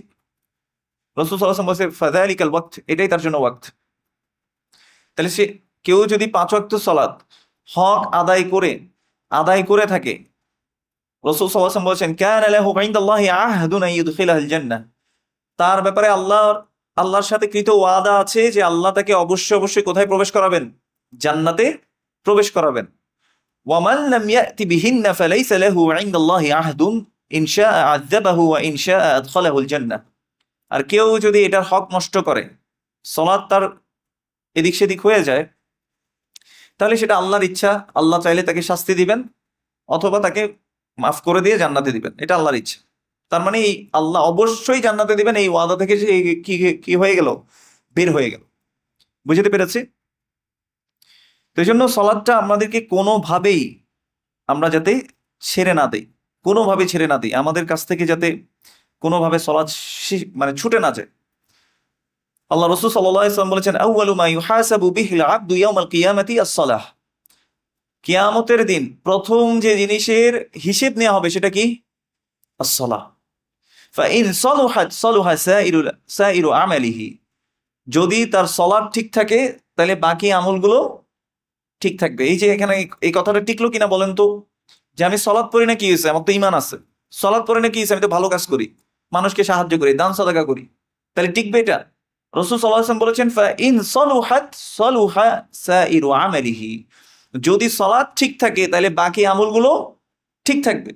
রাসূল সাল্লাল্লাহু আলাইহি ওয়াসাল্লাম বলেছে ফাযালিকাল ওয়াক্ত, এটাই তার জন্য ওয়াক্ত। তাহলে সে কেউ যদি 5 ওয়াক্ত সালাত হক আদায় করে থাকে, রাসূল সাল্লাল্লাহু আলাইহি ওয়াসাল্লাম বলেছেন কানা লাহু ইনদাল্লাহি আহদুন আন ইউদখিলাহাল জান্নাহ, তার ব্যাপারে আল্লাহর সাথে কৃত ওয়াদা আছে যে আল্লাহ তাকে অবশ্যই কোথায় প্রবেশ করাবেন? জান্নাতে প্রবেশ করাবেন। ওয়ামান লাম ইয়াতি বিহিন্না ফালাইসা লাহু ইনদাল্লাহি আহদুন ইন শাআ আযাবাহু ওয়া ইন শাআ আদখালাহুল জান্নাহ। আর কেউ যদি এটার হক নষ্ট করে, সালাত তার এদিক সেদিক হয়ে যায়, তাহলে সেটা আল্লাহর ইচ্ছা, আল্লাহ চাইলে তাকে শাস্তি দিবেন অথবা তাকে মাফ করে দিয়ে জান্নাতে দিবেন, এটা আল্লাহর ইচ্ছা। তার মানে এই আল্লাহ অবশ্যই জান্নাতে দিবেন এই ওয়াদা থেকে সে কি হয়ে গেল? বের হয়ে গেল। বুঝতে পেরেছি? তো এই জন্য সালাতটা আমাদেরকে কোনোভাবেই আমরা যাতে ছেড়ে না দেই, কোনোভাবেই ছেড়ে না দিই, আমাদের কাছ থেকে যাতে কোনোভাবে সালাত মানে ছুটে না যায়। আল্লাহ রাসূল সাল্লাল্লাহু আলাইহি ওয়াসাল্লাম বলেছেন আউয়ালু মা ইউহাসাবু বিহিল আবদু ইয়াউমাল কিয়ামাতি আস-সালাহ। কিয়ামতের দিন প্রথম যে জিনিসের হিসেব নেওয়া হবে সেটা কি? আস-সালাহ। ফাইন সালুহাত সালুহা সাইরু আমালিহি, যদি তার সালাত ঠিক থাকে তাহলে বাকি আমলগুলো ঠিক থাকবে। এই যে এখানে এই কথাটা টিকলো কিনা বলেন তো? যে আমি সালাত পড়ি না কি হয়েছে, আমার তো ঈমান আছে, সালাত পড়ি না কি হয়েছে, আমি তো ভালো কাজ করি, মানুষকে সাহায্য করি, দান সাদাকা করি, তাহলে টিকবে এটা? রাসূল সাল্লাল্লাহু আলাইহি ওয়াসাল্লাম বলেছেন ফাইন সালুহাত সালুহা সাইরু আমালিহি, যদি সালাত ঠিক থাকে তাহলে বাকি আমলগুলো ঠিক থাকবে।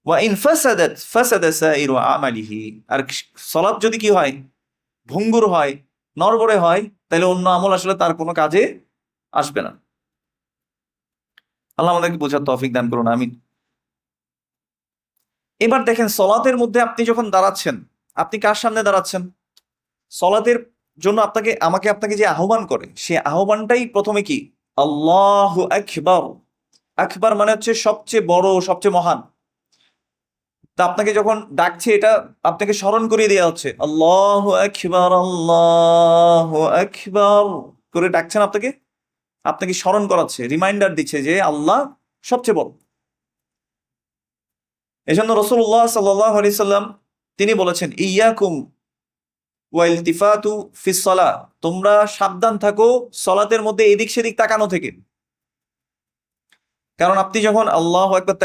ওয়া ইন ফাসাদাত ফাসাদা সাইরু আমালিহি, আর সালাত যদি কি হয়? ভঙ্গুর হয়, নড়বড়ে হয়, তাহলে অন্য আমল আসলে তার কোনো কাজে আসবে না। আল্লাহ আমাদেরকে বোঝার তৌফিক দান করুন, আমিন। এবার দেখেন সালাতের মধ্যে আপনি যখন দাঁড়াচ্ছেন, আপনি কার সামনে দাঁড়াচ্ছেন? সালাতের জন্য আপনাকে যে আহ্বান করে, সে আহ্বানটাই প্রথমে কি? আল্লাহু আকবার। আকবার মানে হচ্ছে সবচেয়ে বড়, সবচেয়ে মহান। তা আপনাকে যখন ডাকছে এটা আপনাকে স্মরণ করিয়ে দেওয়া হচ্ছে, আল্লাহু আকবার করে ডাকছেন আপনাকে স্মরণ করাচ্ছে, রিমাইন্ডার দিচ্ছে যে আল্লাহ সবচেয়ে বড়। এজন্য রাসূলুল্লাহ সাল্লাল্লাহু আলাইহি সাল্লাম তিনি বলেছেন ইয়াকুম ওয়া ইলতিফাতু ফিস সালাহ, তোমরা সাবধান থাকো সালাতের মধ্যে এদিক সেদিক তাকানো থেকে। কারণ আপনি যখন আল্লাহু আকবার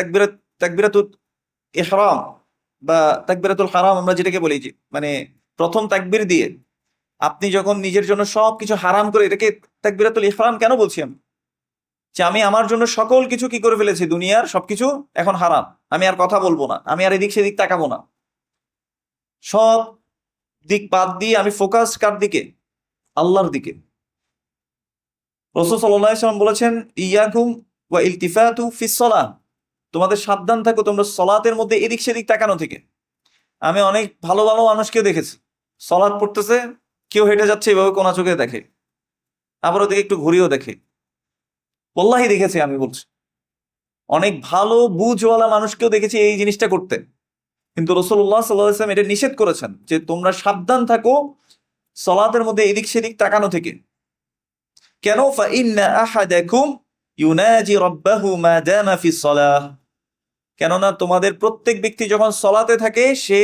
তাকবীরাতুল ইহরাম বা তাকবীরাতুল হারাম আমরা যেটাকে বলি, যে মানে প্রথম তাকবীর দিয়ে আপনি যখন নিজের জন্য সবকিছু হারাম করে, এটাকে তাকবীরাতুল ইহরাম কেন বলছি আমি? যে আমি আমার জন্য সকল কিছু কি করে ফেলেছি, দুনিয়ার সবকিছু এখন হারাম, আমি আর কথা বলবো না, আমি আর এদিক সেদিক তাকাবো না, সব দিক বাদ দিয়ে আমি ফোকাস কার দিকে? আল্লাহর দিকে। রাসূল সাল্লাল্লাহু আলাইহি ওয়াসাল্লাম বলেছেন ইয়াকুম ওয়া ইলতিফাতু ফিস সালাহ, তোমাদের সাবধান থাকো তোমরা সালাতের মধ্যে এদিক সেদিক তাকানো থেকে। আমি অনেক ভালো ভালো মানুষকে দেখেছি, সালাত পড়তেছে, কেউ হেঁটে যাচ্ছে এভাবে কোনা চোখে দেখে, আবার ওদিকে একটু ঘুরিয়েও দেখে। ওয়াল্লাহি দেখেছি, আমি বলছি অনেক ভালো বুঝওয়ালা মানুষকেও দেখেছি এই জিনিসটা করতে। কিন্তু রাসূলুল্লাহ সাল্লাল্লাহু আলাইহি ওয়াসাল্লাম এটা নিষেধ করেছেন যে তোমরা সাবধান থাকো সালাতের মধ্যে এদিক সেদিক তাকানো থেকে। কেন? ফাইন্না আহাদাকুম ইউনাজি রাব্বাহু মা দামা ফিস সালাহ, কেননা তোমাদের প্রত্যেক ব্যক্তি যখন সালাতে থাকে সে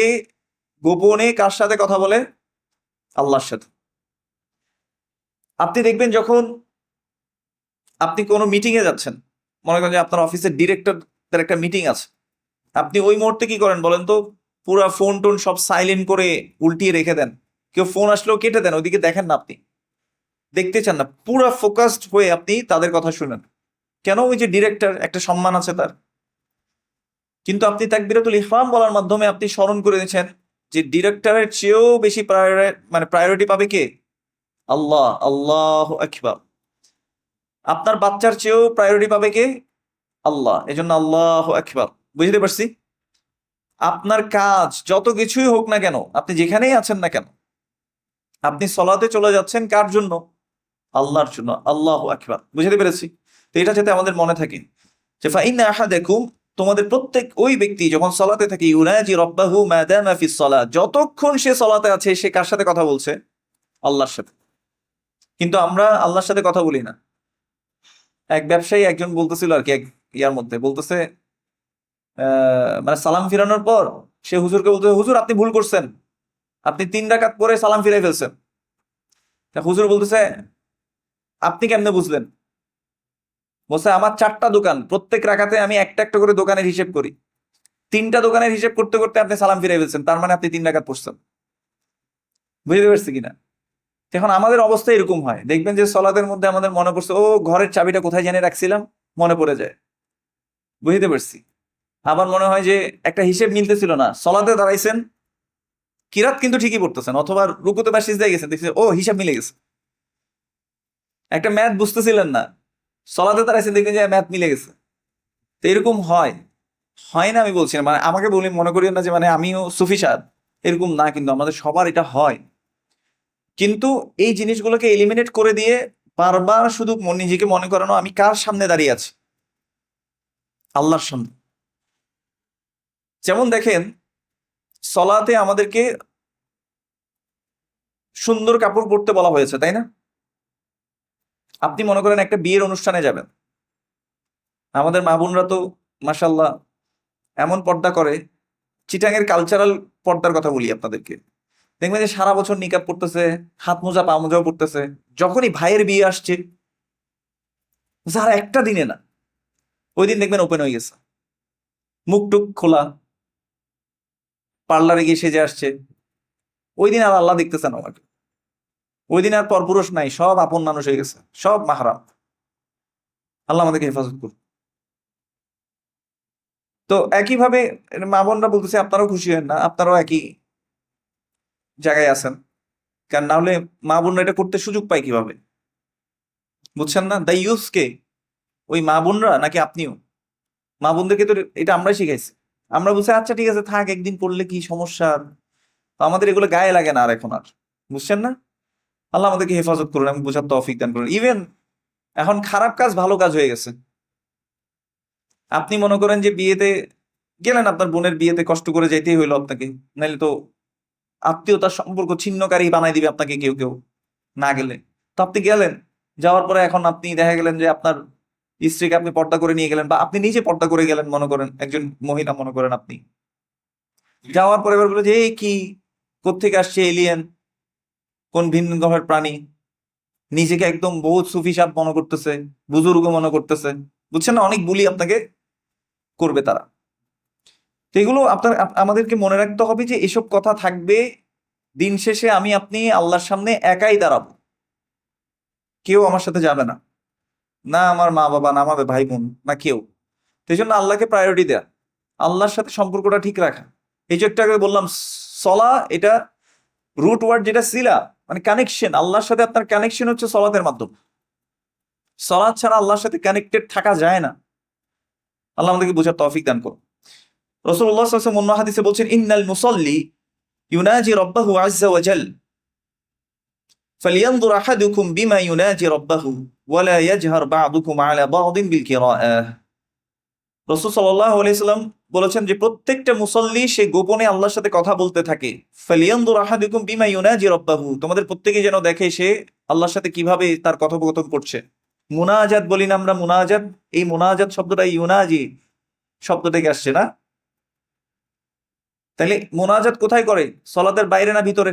গোপনে কার সাথে কথা বলে? আল্লাহর সাথে। আপনি দেখবেন যখন আপনি কোনো মিটিং এ যাচ্ছেন, মনে করেন যে আপনার অফিসের ডিরেক্টরদের একটা মিটিং আছে, আপনি ওই মুহূর্তে কি করেন বলেন তো? পুরা ফোন টোন সব সাইলেন্ট করে উল্টিয়ে রেখে দেন, কেউ ফোন আসলেও কেটে দেন, ওইদিকে দেখেন না, আপনি দেখতে চান না, পুরা ফোকাসড হয়ে আপনি তাদের কথা শুনেন। কেন? ওই যে ডিরেক্টর, একটা সম্মান আছে তার। কিন্তু আপনি তাকবীরাতুল ইহরাম বলার মাধ্যমে আপনি স্মরণ করে দিয়েছেন যে ডিরেক্টরের চেয়েও বেশি প্রায়োরিটি পাবে কে? আল্লাহ। আল্লাহু আকবার। আপনার বাচ্চার চেয়েও প্রায়োরিটি পাবে কে? আল্লাহ। এজন্য আল্লাহু আকবার। বুঝতে পারছি? আপনার কাজ যত কিছুই হোক না কেন, আপনি যেখানেই আছেন না কেন, আপনি সলাতে চলে যাচ্ছেন কার জন্য? আল্লাহর জন্য। আল্লাহু আকবার। বুঝতে পেরেছি? তো এটা যাতে আমাদের মনে থাকে যে ফাইন্না আহাদাকুম, তোমাদের প্রত্যেক ওই ব্যক্তি যখন সলাতে থাকে, ইউনাজি রাব্বাহু মা দামা ফিস সালাত, যতক্ষণ সে সলাতে আছে সে কার সাথে কথা বলছে? আল্লাহর সাথে। কিন্তু আমরা আল্লাহর সাথে কথা বলি না। এক ব্যবসায়ী একজন বলতেছিল আর কি, এক ইয়ার মধ্যে বলতেছে, মানে সালাম ফিরানোর পর সে হুজুরকে বলতেছে, হুজুর আপনি ভুল করছেন, আপনি 3 রাকাত পরে সালাম ফিরাই ফেলছেন। তা হুজুর বলতেছে, আপনি কেমনে বুঝলেন? বলছে, আমার 4টা দোকান, প্রত্যেক রাকাতে আমি একটা একটা করে দোকানের হিসেব করি, 3টা দোকানের হিসেব করতে করতে আপনি সালাম ফিরাই ফেলছেন, তার মানে আপনি 3 রাকাত পড়ছেন। বুঝতে পারছি কিনা? এখন আমাদের অবস্থা এরকম হয়, দেখবেন যে সলাতের মধ্যে আমাদের মনে পড়ছে, ও ঘরের চাবিটা কোথায় জানি রাখছিলাম, মনে পড়ে যায়। বুঝতে পারছি। আবার মনে হয় যে একটা হিসেব মিলতেছিল না, সলাতে দাঁড়াইছেন, কিরাত কিন্তু ঠিকই পড়তেছেন, অথবা রুকুতে বা সিজদায় গেছেন, দেখছেন ও হিসাব মিলে গেছে। একটা ম্যাথ বুঝতেছিলেন না, সলাতে দাঁড়াইছেন, দেখবেন যে ম্যাথ মিলে গেছে। তো এরকম হয়, হয় না আমি বলছি না, মানে আমাকে বলি মনে করি না যে মানে আমিও সুফি সাহেব, এরকম না, কিন্তু আমাদের সবার এটা হয়। কিন্তু এই জিনিসগুলোকে এলিমিনেট করে দিয়ে বারবার শুধু নিজেকে মনে করানো, আমি কার সামনে দাঁড়িয়ে আছি? আল্লাহর সামনে। যেমন দেখেন, সলাতে আমাদেরকে সুন্দর কাপড় পরতে বলা হয়েছে, তাই না? আপনি মনে করেন একটা বিয়ের অনুষ্ঠানে যাবেন, আমাদের মা বোনরা তো মাশাল্লাহ এমন পর্দা করে, চিটাঙের কালচারাল পর্দার কথা বলি আপনাদেরকে, দেখবেন যে সারা বছর নিকাব পড়তেছে, হাত মোজা পা মোজাও পড়তেছে, যখনই ভাইয়ের বিয়ে আসছে, যারা একটা দিনে না, ওই দিন দেখবেন ওপেন হয়ে গেছে, মুখ টুক খোলা, পার্লারে গিয়ে সেজে আসছে। ওই দিন আর আল্লাহ দেখতেছেন আমাকে, ওই দিন আর পরপুরুষ নাই, সব আপন মানুষ হয়ে গেছে, সব মাহরাম। আল্লাহ আমাদেরকে হেফাজত করুন। তো একইভাবে মা বোনরা বলতেছে, আপনারাও খুশি হন না, আপনারাও একই জায়গায় আছেন, কারণ না হলে মা বোনরা এটা করতে সুযোগ পায় কিভাবে? বুঝছেন না? দ্য ইউথ কে? ওই মা বোনরা নাকি আপনিও? মা বোনদেরকে তো এটা আমরাই শিখাইছি। আমরা বলছি আচ্ছা ঠিক আছে থাক, একদিন পড়লে কি সমস্যা, তো আমাদের এগুলো গায়ে লাগে না আর এখন আর। বুঝছেন না? আল্লাহ আমাদেরকে হেফাজত করুন, আমি বোঝার তৌফিক দান করুন। ইভেন এখন খারাপ কাজ ভালো কাজ হয়ে গেছে। আপনি মনে করেন যে বিয়েতে গেলেন, আপনার বোনের বিয়েতে কষ্ট করে যাইতেই হইলো আপনাকে, নাইলে তো আত্মীয়তার সম্পর্ক ছিন্নকারী বানাই দিবে আপনাকে কেউ কেউ, না গেলে। তো আপনি গেলেন, যাওয়ার পরে এখন আপনি দেখা গেলেন যে আপনার স্ত্রীকে আপনি পর্দা করে নিয়ে গেলেন, বা আপনি নিজে পর্দা করে গেলেন, মনে করেন একজন মহিলা, মনে করেন আপনি যাওয়ার পরে এবার বলে যে এই কি, কোত্থেকে আসছে এলিয়েন, কোন ভিন্ন গ্রহের প্রাণী, নিজেকে একদম বহুত সুফি সাহেব মনে করতেছে, বুজুর্গ মনে করতেছে। বুঝছেন না? অনেক বুলি আপনাকে করবে তারা। তো এগুলো আমাদেরকে মনে রাখতে হবে যে এসব কথা থাকবে, দিন শেষে আমি আপনি আল্লাহর সামনে একাই দাঁড়াবো, কেউ আমার সাথে যাবে না, না আমার মা বাবা, না আমাদের ভাই বোন, না কেউ। সেই জন্য আল্লাহকে প্রায়োরিটি দেয়া, আল্লাহর সাথে সম্পর্কটা ঠিক রাখা। এই যে একটু আগে বললাম, সলা, এটা রুট ওয়ার্ড যেটা সিলা, মানে কানেকশন, আল্লাহর সাথে আপনার কানেকশন হচ্ছে সলাতের মাধ্যমে। সলাৎ ছাড়া আল্লাহর সাথে কানেক্টেড থাকা যায় না। আল্লাহ আমাদেরকে বোঝার তৌফিক দান করুন। রাসূলুল্লাহ সাল্লাল্লাহু আলাইহি ওয়াসাল্লাম অন্য হাদিসে বলছেন, ইন্নাল মুসাল্লি ইউনাজি রাব্বাহু আযজা ওয়া জাল ফালিয়ানজুর আহাদুকুম বিমা ইউনাজি রাব্বাহু ওয়া লা ইয়াজহার বা'দুকুম আলা বা'দিন বিল কিরাআহ। রাসূল সাল্লাল্লাহু আলাইহি সাল্লাম বলেছেন যে প্রত্যেকটা মুসল্লি সে গোপনে আল্লাহর সাথে কথা বলতে থাকে। ফালিয়ানজুর আহাদুকুম বিমা ইউনাজি রাব্বাহু, তোমাদের প্রত্যেকেই যেন দেখে সে আল্লাহর সাথে কিভাবে তার কথোপকথন করছে। মুনাজাত বলি না আমরা, মুনাজাত, এই মুনাজাত শব্দটা ইউনাজি শব্দ থেকে আসছে না? তাহলে মুনাজাত কোথায় করে? সলাতের বাইরে না ভিতরে?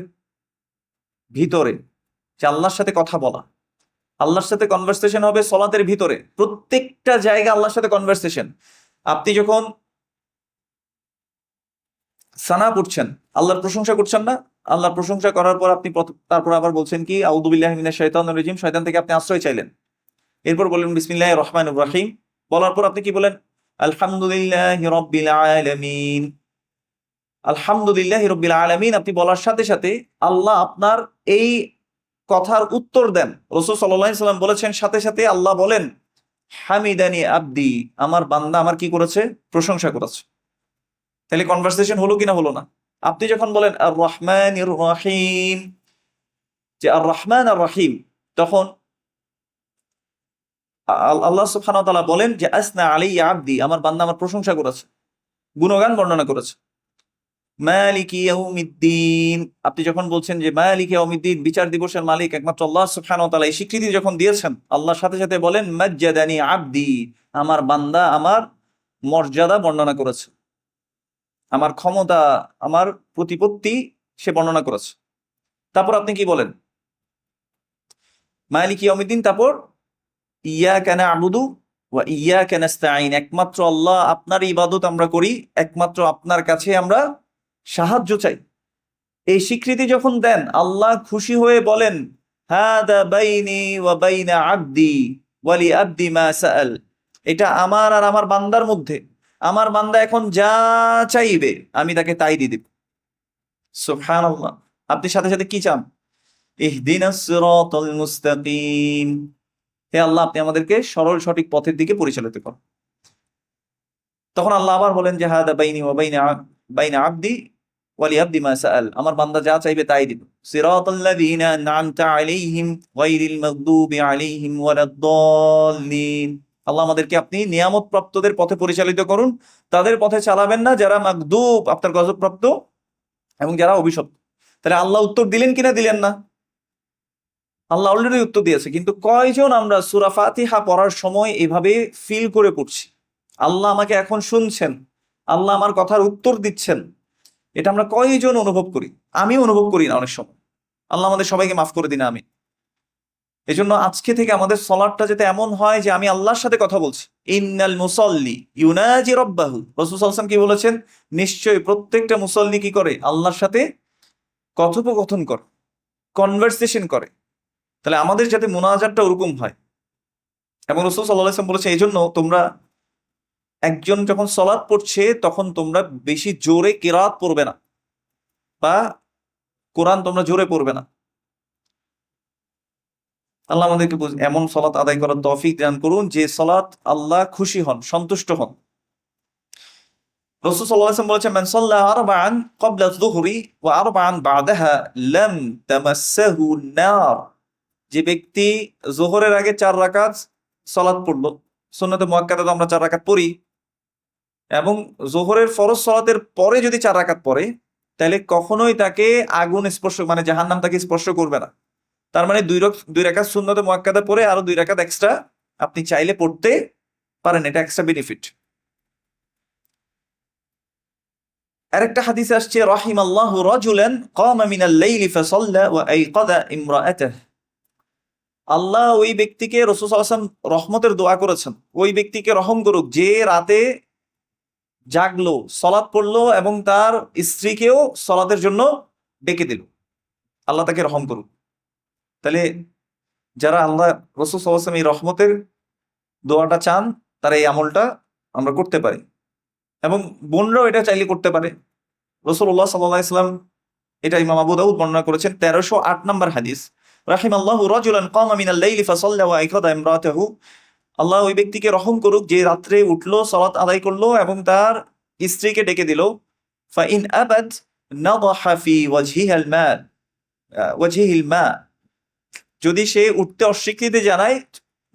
ভিতরে। যে আল্লাহর সাথে কথা বলা, আল্লাহর সাথে কনভারসেশন হবে সলাতের ভিতরে। প্রত্যেকটা জায়গা আল্লাহর সাথে কনভারসেশন। আপনি যখন সানা পড়ছেন, আল্লাহর প্রশংসা করছেন না? আল্লাহর প্রশংসা করার পর আপনি তারপর আবার বলছেন কি, আউযু বিল্লাহি মিনাশ শাইতানির রাজিম, শয়তান থেকে আপনি আশ্রয় চাইলেন। এরপর বললেন বিসমিল্লাহির রহমানির রহিম, বলার পর আপনি কি বলেন? আলহামদুলিল্লাহি রাব্বিল আলামিন। আলহামদুলিল্লাহি রাব্বিল আলামিন আপনি বলার সাথে সাথে আল্লাহ আপনার এই কথার উত্তর দেন। রাসূল সাল্লাল্লাহু আলাইহি সাল্লাম বলেছেন, সাথে সাথে আল্লাহ বলেন, হামিদানি আব্দি, আমার বান্দা আমার কি করেছে? প্রশংসা করেছে। তাহলে কনভারসেশন হলো কিনা? হলো না? আপনি যখন বলেন আর রহমানির রহিম, যে আর রহমান আর রহিম, তখন আল্লাহ সুবহানাহু ওয়া তাআলা বলেন যে আসনা আলাইয়া আব্দি, আমার বান্দা আমার প্রশংসা করেছে, গুণগান বর্ণনা করেছে। মালিকি ইয়াউমিদ্দিন, আপনি যখন বলছেন যে মালিকি ইয়াউমিদ্দিন, বিচার দিবসের মালিক একমাত্র আল্লাহ সুবহানাহু ওয়া তাআলা, এই স্বীকৃতি যখন দিয়েছেন, আল্লাহর সাথে সাথে বলেন মাজ্জাদানি আব্দি, আমার বান্দা আমার মর্যাদা বর্ণনা করেছে, আমার ক্ষমতা, আমার প্রতিপত্তি সে বর্ণনা করেছে। তারপর আপনি কি বলেন? মালিকি ইয়াউমিদ্দিন, তারপর ইয়াকা না'বুদু ওয়া ইয়াকা নাস্তাঈন, একমাত্র আল্লাহ আপনার ইবাদত আমরা করি, একমাত্র আপনার কাছে আমরা সাহায্য চাই। এই স্বীকৃতি যখন দেন, আল্লাহ খুশি হয়ে বলেন হাদা বাইনি ওয়া বাইনা আবদি ওয়া লি আবদি মা সাআল, এটা আমার আর আমার বান্দার মধ্যে, আমার বান্দা এখন যা চাইবে আমি তাকে তাই দিয়ে দেব। সুবহানাল্লাহ। আপনি সাথে সাথে কি চান? ইহদিনাস সিরাতাল মুস্তাকিম, হে আল্লাহ আপনি আমাদেরকে সরল সঠিক পথের দিকে পরিচালিত করুন। তখন আল্লাহ আবার বলেন যে হাদা বাইনি ওয়া বাইনা আবদি ওয়া লি আবদি মা সাআল, আমার বান্দা যা চাইবে তাই দিব। সিরাতাল্লাযীনা আন'আমতা আলাইহিম গায়রিল মাগদুবি আলাইহিম ওয়ালাদ-দাল্লিন, আল্লাহ আমাদেরকে আপনি নিয়ামত প্রাপ্তদের পথে পরিচালিত করুন, তাদের পথে চালাবেন না যারা মাগদুব, আপনার গজবপ্রাপ্ত, এবং যারা অভিশপ্ত। তাহলে আল্লাহ উত্তর দিলেন কিনা? দিলেন না? আল্লাহ অলরেডি উত্তর দিয়েছে, কিন্তু কয়জন আমরা সূরা ফাতিহা পড়ার সময় এভাবে ফিল করে পড়ছি? আল্লাহ আমাকে এখন শুনছেন, আল্লাহ আমার কথার উত্তর দিচ্ছেন, এটা আমরা কয়জন অনুভব করি? আমি অনুভব করি না অনেক সময়। আল্লাহ আমাদের সবাইকে মাফ করে দিন, আমি। এজন্য আজকে থেকে আমাদের সলাটটা যাতে এমন হয় যে আমি আল্লাহর সাথে কথা বলছি। ইন্নাল মুসাল্লি ইউনাজি রাব্বাহু, রাসূল সাল্লাল্লাহু আলাইহি ওয়াসাল্লাম কি বলেছেন? নিশ্চয়ই প্রত্যেকটা মুসল্লি কি করে? আল্লাহর সাথে কথোপকথন করে, কনভারসেশন করে। তাহলে আমাদের যাতে মুনাজাতটা ওরকম হয়। এবং রাসূল সাল্লাল্লাহু আলাইহি ওয়াসাল্লাম বলেছে, এই জন্য তোমরা একজন যখন সলাৎ পড়ছে তখন তোমরা বেশি জোরে কিরাত পড়বে না, বা কোরআন তোমরা জোরে পড়বে না। আল্লাহ আমাদেরকে এমন সলাৎ আদায় করার তৌফিক দান করুন যে সলাৎ আল্লাহ খুশি হন, সন্তুষ্ট হন। রাসূল সাল্লাল্লাহু আলাইহি ওয়াসাল্লাম বলেছেন, মান সাল্লা আরবাআন ক্বাবলা আয-যুহরি ওয়া আরবাআন বা'দাহা লাম তামাসসাহু নার, যে ব্যক্তি যোহরের আগে 4 রাকাত সলাৎ পড়লো, সুন্নাতে মুআক্কাদা তো আমরা 4 রাকাত পড়ি, এবং যোহরের ফরজ সলাতের পরে যদি 4 রাকাত পড়ে, তাহলে কখনোই তাকে আগুন স্পর্শ, মানে জাহান্নাম তাকে স্পর্শ করবে না। তার মানে 2 রাকাত সুন্নাতে মুআক্কাদা পড়ে আরো 2 রাকাত এক্সট্রা আপনি চাইলে পড়তে পারেন, এটা এক্সট্রা বেনিফিট। আরেকটা হাদিসে আসছে, রাহিমাল্লাহু রাজুলান কামা মিনাল লাইলি ফাসাল্লা ওয়া আইকাযা ইমরাআতাহ, আল্লাহ ওই ব্যক্তিকে, রাসূল সাল্লাল্লাহু আলাইহি ওয়াসাল্লাম রহমতের দোয়া করেছেন, ওই ব্যক্তিকে রহম করুক যে রাতে জাগলো, সলাৎ পড়লো এবং তার স্ত্রীকেও সলাতের জন্য ডেকে দিল, আল্লাহ তাকে রহম করুক। তাহলে যারা আল্লাহ, রাসূল সাল্লাল্লাহু আলাইহি ওয়াসাল্লাম এই রহমতের দোয়াটা চান, তারা এই আমলটা আমরা করতে পারি, এবং বোনরাও এটা চাইলে করতে পারে। রাসূলুল্লাহ সাল্লাল্লাহু আলাইহি ওয়াসাল্লাম, এটা ইমাম আবু দাউদ বর্ণনা করেছেন, 1308 নম্বর হাদিস, রাহিমাল্লাহু রাজুলান কামা মিনাল লাইলি ফাসাল্লা ওয়া আইকাযা ইমরাতাহু, আল্লাহ ওই ব্যক্তিকে রহম করুক যে রাত্রে উঠলো, সালাত আদায় করলো এবং তার স্ত্রীকে ডেকে দিল। ফাইন আবাদ নাদাহা ফি ওয়াজহিহিল মা, ওয়াজহিহিল মা, যদি সে উঠতে অস্বীকৃতি জানায়,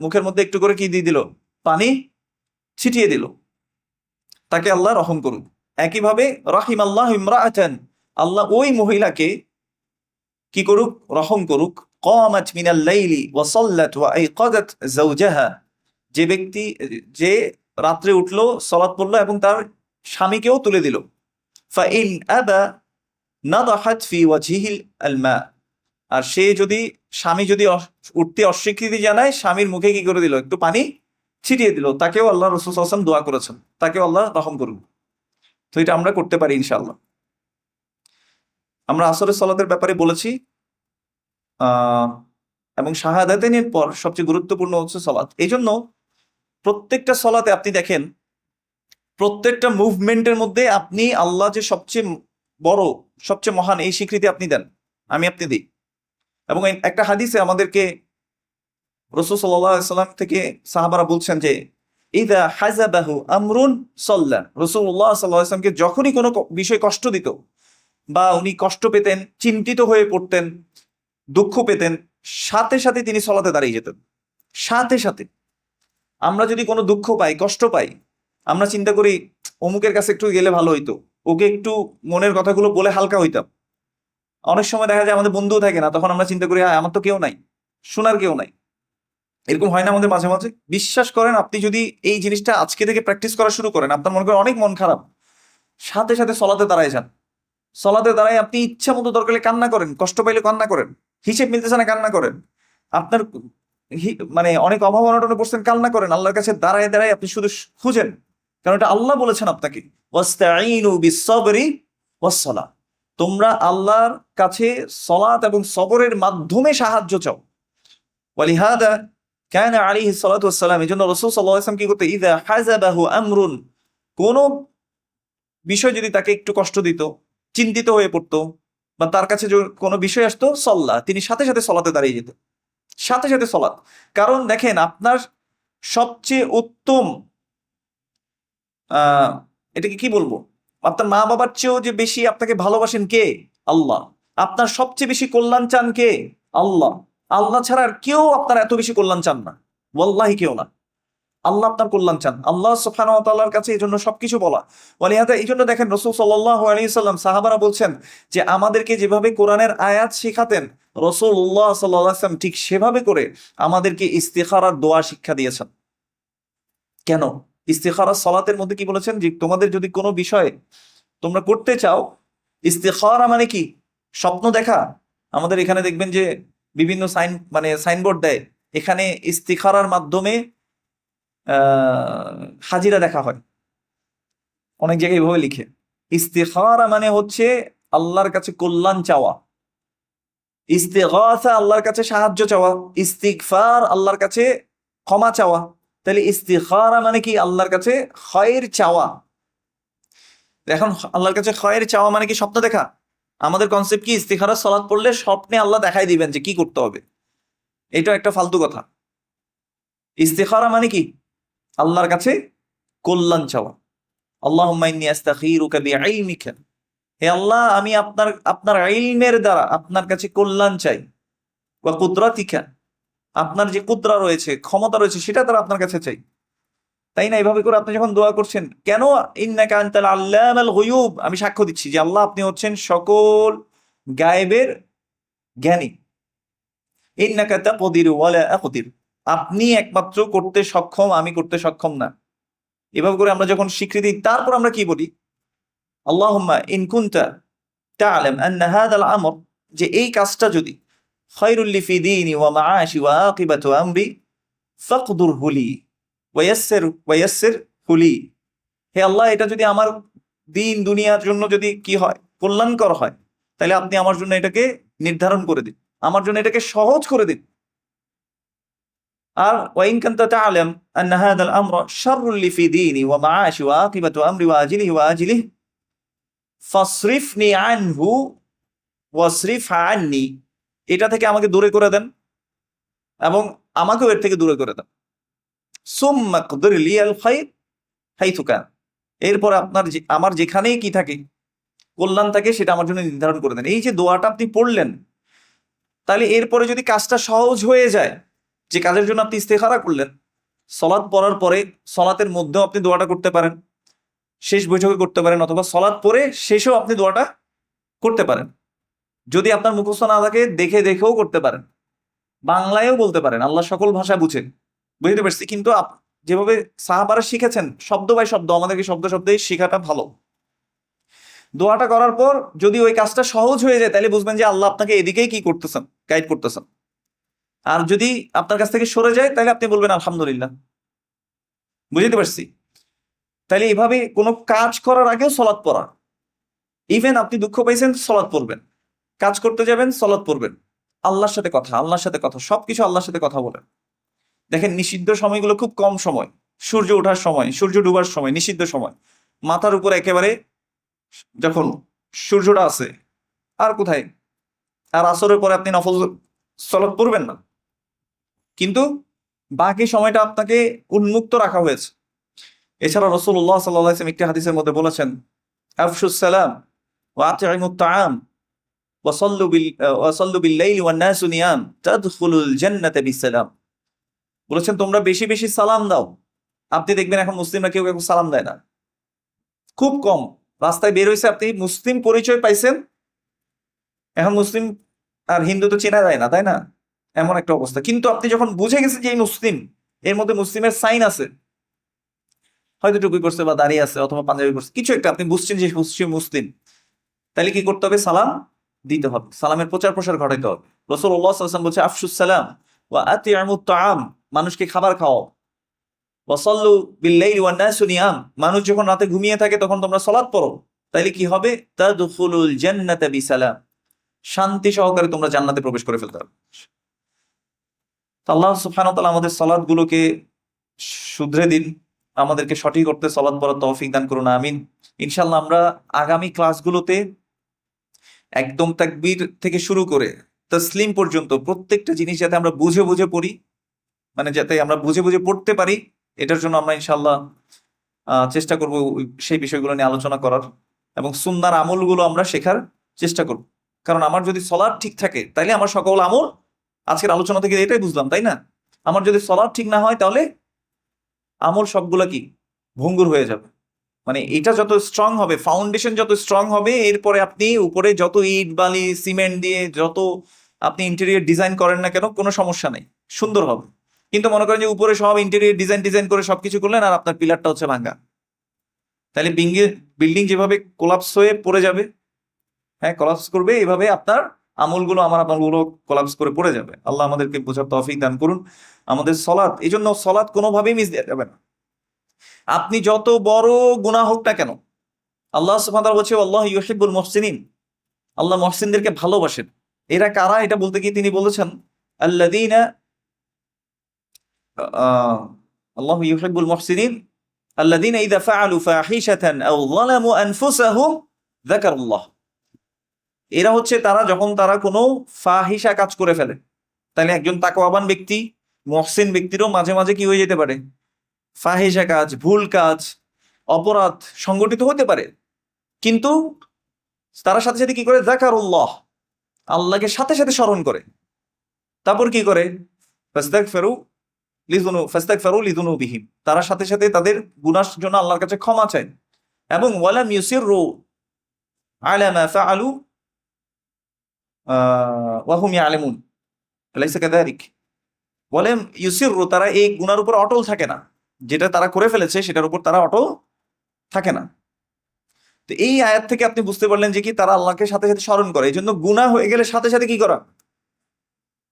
মুখের মধ্যে একটু করে কি দিয়ে দিল? পানি ছিটিয়ে দিল, তাকে আল্লাহ রহম করুক। একইভাবে রাহিমাল্লাহু ইমরাআতান, আল্লাহ ওই মহিলাকে কি করুক? রহম করুক। কামাত মিনাল লাইলি ওয়া সাল্লাত ওয়া আইকাযাত যাওজাহা, যে ব্যক্তি যে রাত্রে উঠলো, সালাত পড়লো এবং তার স্বামীকেও তুলে দিল। ফাইন আবা নাদাহাত ফি ওয়াজহিল আল মা, আর সে যদি, স্বামী যদি উঠতে অস্বীকৃতি জানায়, স্বামীর মুখে কি করে দিল? একটু পানি ছিটিয়ে দিল, তাকেও আল্লাহ, রাসূল সাল্লাল্লাহু আলাইহি ওয়াসাল্লাম দোয়া করেছেন, তাকেও আল্লাহ রহম করুন। তো এটা আমরা করতে পারি ইনশাআল্লাহ। আমরা আসরের সালাতের ব্যাপারে বলেছি, এবং শাহাদাতাইনের পর সবচেয়ে গুরুত্বপূর্ণ হচ্ছে সালাত। এই জন্য প্রত্যেকটা সালাতে আপনি দেখেন, প্রত্যেকটা মুভমেন্টের মধ্যে আপনি আল্লাহ যে সবচেয়ে বড়, সবচেয়ে মহান, এই স্বীকৃতি আপনি দেন, আমি আপনি দিই। এবং একটা হাদিসে আমাদেরকে রাসূল সাল্লাল্লাহু আলাইহি সাল্লাম থেকে সাহাবারা বলছেন যে ইযা হাযাবাহু আমরুন সাল্লা, রাসূলুল্লাহ সাল্লাল্লাহু আলাইহি সাল্লামকে যখনই কোনো বিষয় কষ্ট দিত বা উনি কষ্ট পেতেন, চিন্তিত হয়ে পড়তেন, দুঃখ পেতেন, সাথে সাথে তিনি সলাতে দাঁড়িয়ে যেতেন। সাথে সাথে। আমরা যদি কোনো দুঃখ পাই, কষ্ট পাই, আমরা চিন্তা করি অমুকের কাছে একটু গেলে ভালো হইতো, ওকে একটু মনের কথাগুলো বলে হালকা হইতাম। অনেক সময় দেখা যায় আমাদের বন্ধুও থাকে না, তখন আমরা চিন্তা করি আমার তো কেউ নাই, শোনার কেউ নাই। এরকম হয় না আমাদের মাঝে মাঝে? বিশ্বাস করেন, আপনি যদি এই জিনিসটা আজকে থেকে প্র্যাকটিস করা শুরু করেন, আপনার মনে করেন অনেক মন খারাপ, সাথে সাথে সলাতে দাঁড়ায় যান। সলাতে দাঁড়ায় আপনি ইচ্ছা মতো দরকারে কান্না করেন, কষ্ট পাইলে কান্না করেন, হিসেব মিলতেছে না কান্না করেন, আপনার মানে অনেক অভাব অনটনে পড়ছেন কান্না করেন, আল্লাহর কাছে দাঁড়ায় দাঁড়ায় আপনি শুধু খুঁজেন, কারণ এটা আল্লাহ বলেছেন আপনাকে ওয়াস্তাঈনু বিস-সাবরি ওয়াস-সালাহ, তোমরা আল্লাহর কাছে সলাত এবং সবরের মাধ্যমে সাহায্য চাও। ওয়ালিহাদা কানা আলাইহিস সালাতু ওয়াস-সালাম, এজন্য রাসূল সাল্লাল্লাহু আলাইহি ওয়াসাল্লাম কি করতে, ইযা হাযাবাহু আমরুন, কোন বিষয় যদি তাকে একটু কষ্ট দিত, চিন্তিত হয়ে পড়তো, বা তার কাছে কোনো বিষয় আসতো, সল্লাহ, তিনি সাথে সাথে সলাতে দাঁড়িয়ে যেত, সাথে সাথে সলাত। কারণ দেখেন, আপনার সবচেয়ে উত্তম আহ এটাকে কি বলবো, আপনার মা বাবার চেয়েও যে বেশি আপনাকে ভালোবাসেন কে? আল্লাহ। আপনার সবচেয়ে বেশি কল্যাণ চান কে? আল্লাহ। আল্লাহ ছাড়া আর কেউ আপনার এত বেশি কল্যাণ চান না, ওয়াল্লাহি কেউ না। আল্লাহ আপনার কল্যাণ চান, আল্লাহ সুবহানাহু ওয়া তাআলার কাছে এই জন্য সবকিছু বলা। ওয়ালিহাদা এই জন্য দেখেন রাসূল সাল্লাল্লাহু আলাইহি সাল্লাম, সাহাবারা বলছেন যে আমাদেরকে যেভাবে কোরআনের আয়াত শেখাতেন রাসূলুল্লাহ সাল্লাল্লাহু আলাইহি সাল্লাম, ঠিক সেভাবে করে আমাদেরকে ইস্তিখারার দোয়া শিক্ষা দিয়েছেন। কেন? ইস্তিখারা সালাতের মধ্যে কি বলেছেন, যে তোমাদের যদি কোনো বিষয়ে তোমরা করতে চাও, ইস্তিখারা মানে কি? স্বপ্ন দেখা। আমাদের এখানে দেখবেন যে বিভিন্ন সাইনবোর্ড দেয়, এখানে ইস্তিখারার মাধ্যমে হাজিরা দেখা হয়, অনেক জায়গায় এভাবে লিখে। ইস্তিখারা মানে হচ্ছে আল্লাহর কাছে কল্যাণ চাওয়া, ইস্তিগাসা আল্লাহর কাছে সাহায্য চাওয়া, ইস্তিগফার আল্লাহর কাছে ক্ষমা চাওয়া। তাহলে ইস্তিখারা মানে কি? আল্লাহর কাছে খায়ের চাওয়া। এখন আল্লাহর কাছে খায়ের চাওয়া মানে কি? স্বপ্ন দেখা। আমাদের কনসেপ্ট কি, ইস্তিখারা সালাত পড়লে স্বপ্নে আল্লাহ দেখাই দিবেন যে কি করতে হবে। এটা একটা ফালতু কথা। ইস্তিখারা মানে কি? আল্লাহর কাছে কল্যাণ চাওয়া। আল্লাহুম্মা ইন্নী আস্তাখিরুকা বিইলমিকা, হে আল্লাহ, আমি আপনার ইলমের দ্বারা আপনার কাছে কল্যাণ চাই। ওয়া কুদরাতিকা, আপনার যে কুদরা রয়েছে, ক্ষমতা রয়েছে, সেটা দ্বারা আপনার কাছে চাই। তাই না? এইভাবে করে আপনি যখন দোয়া করছেন, কেন? ইন্নাকা আনতাল আল্লামাল গুয়ুব, আমি সাক্ষ্য দিচ্ছি যে আল্লাহ আপনি হচ্ছেন সকল গায়েবের জ্ঞানী। ইন্নাকা তাকদিরু ওয়ালা আকদির, আপনি একমাত্র করতে সক্ষম, আমি করতে সক্ষম না। এভাবে করে আমরা যখন স্বীকৃতি, তারপর আমরা কি বলি, আল্লাহুম্মা ইন কুনতা তা'লাম আন্না হাযাল আমর, যে এই কাজটা যদি খায়রুল লি ফি দীনি ওয়া মাআশি ওয়া আকিবাতু আমরি ফাকদুরহু লি ওয়াইয়াসসির হুলি, হে আল্লাহ, এটা যদি আমার দিন দুনিয়ার জন্য যদি কি হয়, কল্যাণকর হয়, তাহলে আপনি আমার জন্য এটাকে নির্ধারণ করে দিন, আমার জন্য এটাকে সহজ করে দিন। আর ওয়াইন কানতা তা'লাম আন্না হাযাল আমরা শাররুল লি ফি দীনি ওয়া মাআশি ওয়া আকিবাতু আমরি ওয়া আজিলিহি ফাসরিফনি আনহু ওয়াসরিফ আন্নি, এটা থেকে আমাকে দূরে করে দেন এবং আমাকেও এর থেকে দূরে করে দেন। সুম্মা কদর লিয়াল খায়র হাইথু কান, এরপর আমার যেখানেই কি থাকে, কল্যাণ থাকে, সেটা আমার জন্য নির্ধারণ করে দেন। এই যে দোয়াটা আপনি পড়লেন, তাহলে এরপরে যদি কাজটা সহজ হয়ে যায়, যে কাজের জন্য আপনি ইস্তেখারা করলেন, সলাৎ পড়ার পরে সলাতের মধ্যেও আপনি দোয়াটা করতে পারেন, শেষ বৈঠকে করতে পারেন, অথবা সলাৎ পড়ে শেষেও আপনি দোয়াটা করতে পারেন। যদি আপনার মুখস্থ না থাকে, দেখে দেখেও করতে পারেন, বাংলায়ও বলতে পারেন, আল্লাহ সকল ভাষা বুঝেন, বুঝতে পারছি। কিন্তু যেভাবে সাহাবারা শিখেছেন, শব্দ বাই শব্দ, আমাদেরকে শব্দ শব্দেই শেখাটা ভালো। দোয়াটা করার পর যদি ওই কাজটা সহজ হয়ে যায়, তাহলে বুঝবেন যে আল্লাহ আপনাকে এদিকেই কি করতেছেন, গাইড করতেছেন। আর যদি আপনার কাছ থেকে সরে যায়, তাহলে আপনি বলবেন আলহামদুলিল্লাহ। বুঝতে পারছি? তাহলে এইভাবে কোনো কাজ করার আগেও সলাৎ পড়া, ইভেন আপনি দুঃখ পাইছেন, সলাৎ পড়বেন, কাজ করতে যাবেন, সলাৎ পড়বেন, আল্লাহর সাথে কথা, আল্লাহর সাথে কথা, সবকিছু আল্লাহর সাথে কথা বলেন। দেখেন, নিষিদ্ধ সময়গুলো খুব কম সময়, সূর্য ওঠার সময়, সূর্য ডুবার সময়, নিষিদ্ধ সময়, মাথার উপর একেবারে যখন সূর্যটা আছে, আর কোথায়? আর আসরের পরে আপনি নফল সালাত পড়বেন না, কিন্তু বাকি সময়টা আপনাকে উন্মুক্ত রাখা হয়েছে। এছাড়া রাসূলুল্লাহ সাল্লাল্লাহু আলাইহি ওয়াসাল্লাম একটি হাদিসের মধ্যে বলেছেন, আফশুস সালাম ওয়া আত'ইমুত তাআম ওয়া সাল্লু বিল লাইলি ওয়ান নাসু নিয়াম তাদখুলুল জান্নাতা বিসালাম। বলেছেন তোমরা বেশি বেশি সালাম দাও। আপনি দেখবেন এখন মুসলিমরা কেউ কেউ সালাম দেয় না, খুব কম। রাস্তায় বের হয়েছে, আপনি মুসলিম পরিচয় পাইছেন, এখন মুসলিম আর হিন্দু তো চেনা যায় না, তাই না? এমন একটা অবস্থা। কিন্তু আপনি যখন বুঝে গেছেন যে এই মুসলিম, এর মধ্যে মুসলিমের সাইন আছে, হয়তো টুপি পরছে বা দাঁড়িয়ে আছে অথবা পাঞ্জাবি পরছে, কিছু একটা আপনি বুঝছেন যে মুসলিম, তাহলে কি করতে হবে? সালাম দিতে হবে, সালামের প্রচার প্রসার ঘটাইতে হবে। রাসূলুল্লাহ সাল্লাল্লাহু আলাইহি ওয়াসাল্লাম বলছে, আফশুস সালাম ওয়া আতি'মুত তাআম, মানুষকে খাবার খাওয়াও। ওয়া সাল্লু বিল লাইলি ওয়ান নাসু নিয়াম, মানুষ যখন রাতে ঘুমিয়ে থাকে তখন তোমরা সালাত পড়ো, তাইলে কি হবে? তাদখুলুল জান্নাতা বিসালাম, শান্তি সহকারে তোমরা জান্নাতে প্রবেশ করে ফেলতে হবে। তো আল্লাহ সুবহানাহু ওয়া তাআলা আমাদের সালাতগুলোকে শুধরে দিন, আমাদেরকে সঠিক অর্থে সালাত পড়ার তৌফিক দান করুন, আমিন। ইনশাআল্লাহ আমরা আগামী ক্লাসগুলোতে একদম তাকবীর থেকে শুরু করে তাসলিম পর্যন্ত প্রত্যেকটা জিনিস যাতে আমরা বুঝে বুঝে পড়ি, মানে যাতে আমরা বুঝে বুঝে পড়তে পারি, এটার জন্য আমরা ইনশাআল্লাহ চেষ্টা করব সেই বিষয়গুলো নিয়ে আলোচনা করার, এবং সুন্নাহর আমলগুলো আমরা শেখার চেষ্টা করব। কারণ আমার যদি সলাৎ ঠিক থাকে তাইলে আমার সকল আমল, আজকের আলোচনা থেকে এটাই বুঝলাম, তাই না? আমার যদি সলাৎ ঠিক না হয় তাহলে আমল সবগুলা কি ভঙ্গুর হয়ে যাবে। মানে এটা যত স্ট্রং হবে, ফাউন্ডেশন যত স্ট্রং হবে, এরপরে আপনি উপরে যত ইট বালি সিমেন্ট দিয়ে যত আপনি ইন্টেরিয়র ডিজাইন করেন না কেন, কোনো সমস্যা নেই, সুন্দর হবে। কিন্তু মনে করেন যে উপরে সব ইন্টেরিয়র ডিজাইন করে সবকিছু করলেন আর আপনার পিলারটা হচ্ছে ভাঙ্গা, তাহলে বিল্ডিং যেভাবে কোলাপস হয়ে পড়ে যাবে, হ্যাঁ কোলাপস করবে, এভাবে আপনার আমলগুলো, আমার আমলগুলো কোলাপস করে পড়ে যাবে। আল্লাহ আমাদেরকে বোঝার তৌফিক দান করুন। আমাদের সলাৎ, এই জন্য সলাৎ কোনোভাবেই মিস দেওয়া যাবে না। আপনি যত বড় গুনাহ হোক না কেন, আল্লাহ সুবহানাহু ওয়া তাআলা বলছে আল্লাহ ইউহিব্বুল মুহসিনিন, আল্লাহ মুহসিনদেরকে ভালোবাসেন। এরা কারা? এটা বলতে গিয়ে তিনি বলেছেন আল্লাযীনা আল্লাহু ইউহিব্বুল মুহসিনিন আল্লাযীনা ইযা ফাআলু ফাহিশাতান আও যালামু আনফুসাহুম যাকারুল্লাহ। এরা হচ্ছে তারা যখন তারা কোনো ফাহিশা কাজ করে ফেলে। তাহলে একজন তাকওয়াবান ব্যক্তি, মুহসিন ব্যক্তিরও মাঝে মাঝে কি হয়ে যেতে পারে? ফাহিশা কাজ, ভুল কাজ, অপরাধ সংগঠিত হতে পারে। কিন্তু তারা সাথে সাথে কি করে? যাকারুল্লাহ, আল্লাহকে সাথে সাথে স্মরণ করে। তারপর কি করে? ফাস্তাগফিরু লিযুনুবিহিম, তারা সাথে সাথে তাদের গুনার জন্য আল্লাহর কাছে ক্ষমা চায়। এবং ওয়ালাম ইউসিররু আলা মা ফাআলু ওয়া হুম ইয়ালামুন আলাইসা কাযালিক। ওয়ালাম ইউসিররু, তারা এই গুনার উপর অটল থাকে না, যেটা তারা করে ফেলেছে সেটার উপর তারা অটল থাকে না। তো এই আয়াত থেকে আপনি বুঝতে পারলেন যে কি তারা আল্লাহকে সাথে সাথে স্মরণ করে। এই জন্য গুনাহ হয়ে গেলে সাথে সাথে কি করা?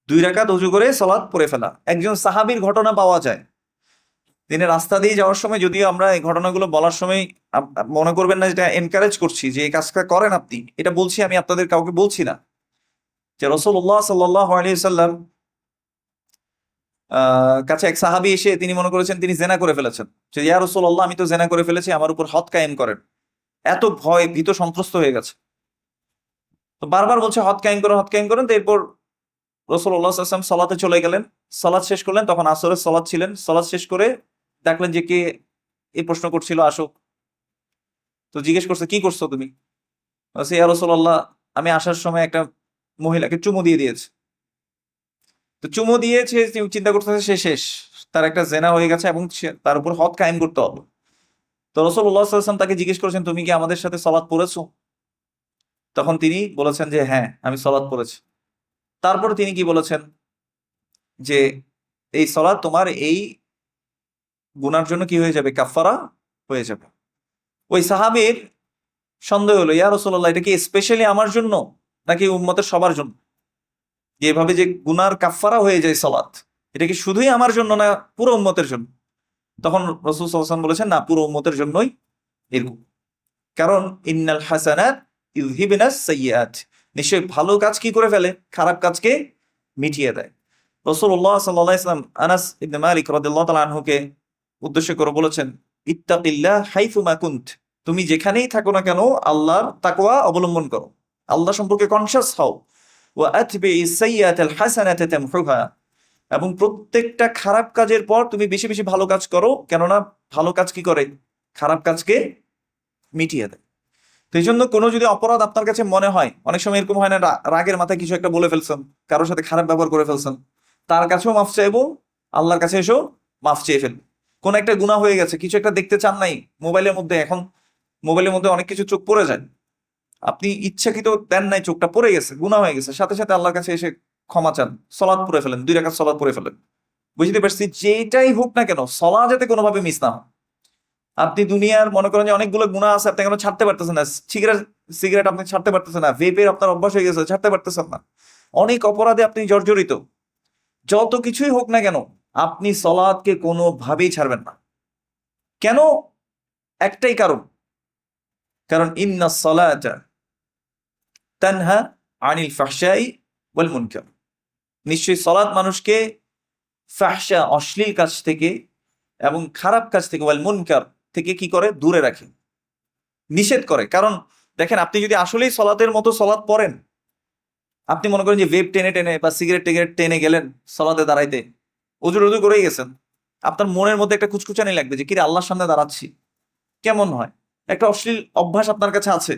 2 রাকাত ওযু করে সালাত পড়ে ফেলা। একজন সাহাবীর ঘটনা পাওয়া যায়, তিনি রাস্তা দিয়ে যাওয়ার সময়, যদিও আমরা এই ঘটনাগুলো বলার সময় মনে করবেন না যেটা এনকারেজ করছি যে এই কাজটা করেন আপনি, এটা বলছি আমি, আপনাদের কাউকে বলছি না। যে রাসূলুল্লাহ সাল্লাল্লাহু আলাইহি সাল্লাম কাছে এক সাহাবী এসে তিনি মনে করেছেন তিনি জেনা করে ফেলেছেন, যে ইয়া রাসূলুল্লাহ আমি তো জেনা করে ফেলেছি, আমার উপর হদ কায়েম করেন। এত ভয় ভীত সন্ত্রস্ত হয়ে গেছে, তো বারবার বলছে হদ কায়েম করেন, হদ কায়েম করেন। তো এরপর রাসূলুল্লাহ সাল্লাল্লাহু আলাইহি ওয়াসাল্লাম সালাতে চলে গেলেন, সালাত শেষ করলেন, তখন আসরের সালাত ছিলেন। সালাত শেষ করে দেখলেন যে কে এই প্রশ্ন করছিল, আসো। তো জিজ্ঞেস করছে কি করছো তুমি? বলছে ইয়া রাসূলুল্লাহ আমি আসার সময় একটা মহিলাকে চুমু দিয়ে দিয়েছে। তো চুমু দিয়েছে, চিন্তা করতেছে সে শেষ, তার একটা জেনা হয়ে গেছে এবং তার উপর হদ কায়েম করতে হবে। তো রাসূলুল্লাহ সাল্লাল্লাহু আলাইহি ওয়াসাল্লাম তাকে জিজ্ঞেস করেছেন তুমি কি আমাদের সাথে সালাত পড়েছো? তখন তিনি বলেছেন যে হ্যাঁ আমি সালাত পড়েছি। তারপর তিনি কি বলেছেন যে এই সালাত তোমার এই গুনার জন্য কি হয়ে যাবে? কাফফারা হয়ে যাবে। ওই সাহাবীর সন্দেহ হলো, ইয়া রাসূলুল্লাহ এটা কি স্পেশালি আমার জন্য নাকি উম্মতের সবার জন্য? যে এভাবে যে গুনার কাফফারা হয়ে যায় সালাত, এটা কি শুধুই আমার জন্য না পুরো উম্মতের জন্য? তখন রাসূল সাল্লাল্লাহু আলাইহি ওয়াসাল্লাম বলেছেন না, পুরো উম্মতের জন্যই এরকম। কারণ ইন্নাল হাসানাত ইউযহিবনাস সাইয়্যাত, নিশ্চয়ই ভালো কাজ কি করে ফেলে? খারাপ কাজকে মিটিয়ে দেয়। রাসূলুল্লাহ সাল্লাল্লাহু আলাইহি ওয়াসাল্লাম আনাস ইবনে মালিক রাদিয়াল্লাহু তাআলা আনহুকে উদ্দেশ্য করে বলেছেন ইত্তাকিল্লাহ হাইথুমা কুনত, তুমি যেখানেই থাকো না কেন আল্লাহর তাকওয়া অবলম্বন করো, আল্লাহ সম্পর্কে কনসিয়াস হও। ওয়া আতবিইস সাইয়্যাতাল হাসানাতা তামহুহা, এবং প্রত্যেকটা খারাপ কাজের পর তুমি বেশি বেশি ভালো কাজ করো, কেননা ভালো কাজ কি করে? খারাপ কাজকে মিটিয়ে দেয়। তো এই জন্য কোনো যদি অপরাধ আপনার কাছে মনে হয়, অনেক সময় এরকম হয় না, রাগের মাথায় কিছু একটা বলে ফেলছেন, কারোর সাথে খারাপ ব্যবহার করে ফেলছেন, তার কাছেও মাফ চাইবো, আল্লাহর কাছে এসেও মাফ চেয়ে ফেলবো। কোন একটা গুনাহ হয়ে গেছে, কিছু একটা দেখতে চান নাই মোবাইলের মধ্যে, এখন মোবাইলের মধ্যে অনেক কিছু চোখ পড়ে যায়, আপনি ইচ্ছাকৃত দেন নাই, চোখটা পড়ে গেছে, গুনাহ হয়ে গেছে, সাথে সাথে আল্লাহর কাছে এসে ক্ষমা চান, সলাৎ পড়ে ফেলেন, 2 রাকাত সলাৎ পড়ে ফেলেন। বুঝতে পারছি, যেটাই হোক না কেন সলাৎ যাতে কোনোভাবে মিস না হয়। আপনি দুনিয়ার মনে করেন যে অনেকগুলো গুনাহ আছে, আপনি কেন ছাড়তে পারতেছেন না, সিগারেট সিগারেট আপনি ছাড়তে পারতেছেন না, ভেপের আপনার অভ্যাস হয়ে গেছে, ছাড়তে পারতেছেন না, অনেক অপরাধে আপনি জর্জরিত, যত কিছুই হোক না কেন আপনি সলাৎকে কোনোভাবেই ছাড়বেন না। কেন? একটাই কারণ, কারণ ইন্নাস সালাতা তানহা আনিল ফাহশাই ওয়াল মুনকার, নিশ্চয়ই সলাৎ মানুষকে ফাহশা অশ্লীল কাজ থেকে এবং খারাপ কাজ থেকে, ওয়াল মুনকার থেকে কি করে? দূরে রাখে, নিষেধ করে। কারণ দেখেন, আপনি যদি আসলেই সলাতের মতো সলাৎ পড়েন, আপনি মনে করেন যে ভেপ টেনে টেনে বা সিগারেট টিগারেট টেনে গেলেন সলাতে দাঁড়াইতে, উজুর উজু করেই গেছেন, আপনার মনের মধ্যে একটা কুচকুচানি লাগবে যে কিরে আল্লাহর সামনে দাঁড়াচ্ছি, কেমন হয়? একটা অশ্লীল অভ্যাস আপনার কাছে আছে,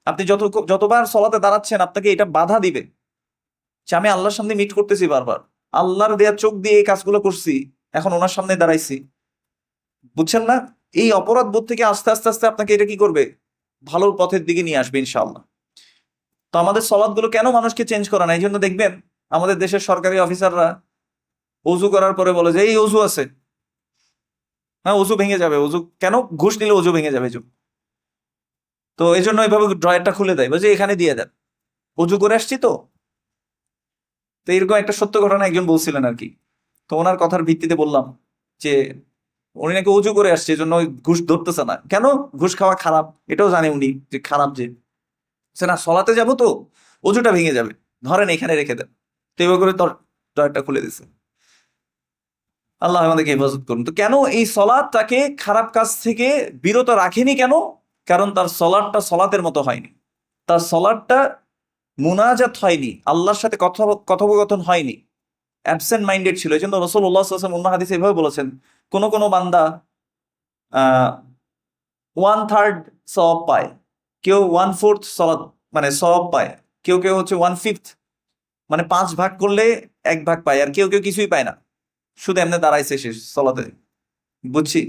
আপনি যতবার সলাতে দাঁড়াচ্ছেন আপনাকে এটা বাধা দিবে যে আমি আল্লাহর সামনে মিট করতেছি বারবার, আল্লাহর দেয়া চোখ দিয়ে এই কাজগুলো করছি, এখন ওনার সামনে দাঁড়াইছি। বুঝছেন না? এই অপরাধ বোধ থেকে আস্তে আস্তে আস্তে আপনাকে এটা কি করবে? ভালোর পথের দিকে নিয়ে আসবে ইনশাআল্লাহ। তো আমাদের সলাৎগুলো কেন মানুষকে চেঞ্জ করা না? এই জন্য দেখবেন আমাদের দেশের সরকারি অফিসাররা অজু করার পরে বলে যে এই অজু আছে, হ্যাঁ অজু ভেঙে যাবে, অজু কেন? ঘুষ নিলে অজু ভেঙে যাবে। তো এই জন্য এইভাবে ড্রয়ারটা খুলে দেয়, বলছে এখানে দিয়ে দেন, অজু করে আসছি তো। তো এরকম একটা সত্য ঘটনা একজন বলছিলেন আর কি। তো ওনার কথার ভিত্তিতে বললাম যে উনি নাকি অজু করে আসছে, এই জন্য ওই ঘুষ ধরতেছে না। কেন? ঘুষ খাওয়া খারাপ, এটাও জানে উনি যে খারাপ, যে সে না সলাতে যাবো তো অজুটা ভেঙে যাবে, ধরেন এখানে রেখে দেন। তো এবার করে তোর ড্রয়ারটা খুলে দিছে। আল্লাহ আমাদেরকে হেফাজত করুন। তো কেন এই সলাৎ তাকে খারাপ কাজ থেকে বিরত রাখেনি? কেন? কারণ তার সলাৎটা সলাতের মতো হয়নি, তার সলাৎটা মুনাজাত হয়নি, আল্লাহর সাথে কথোপকথন হয়নি, অ্যাবসেন্ট মাইন্ডেড ছিল। এই জন্য রাসূলুল্লাহ সাল্লাল্লাহু আলাইহি ওয়াসাল্লাম অন্য হাদিসে এভাবে বলেছেন, কোন কোন বান্দা 1/3 সওয়াব পায়, কেউ 1/4 সলাৎ মানে সওয়াব পায়, কেউ কেউ হচ্ছে 1/5 মানে 5 ভাগ করলে 1 ভাগ পায়, আর কেউ কেউ কিছুই পায় না, শুধু এমনি দাঁড়াইছে শেষ সলাতে। বুঝছি।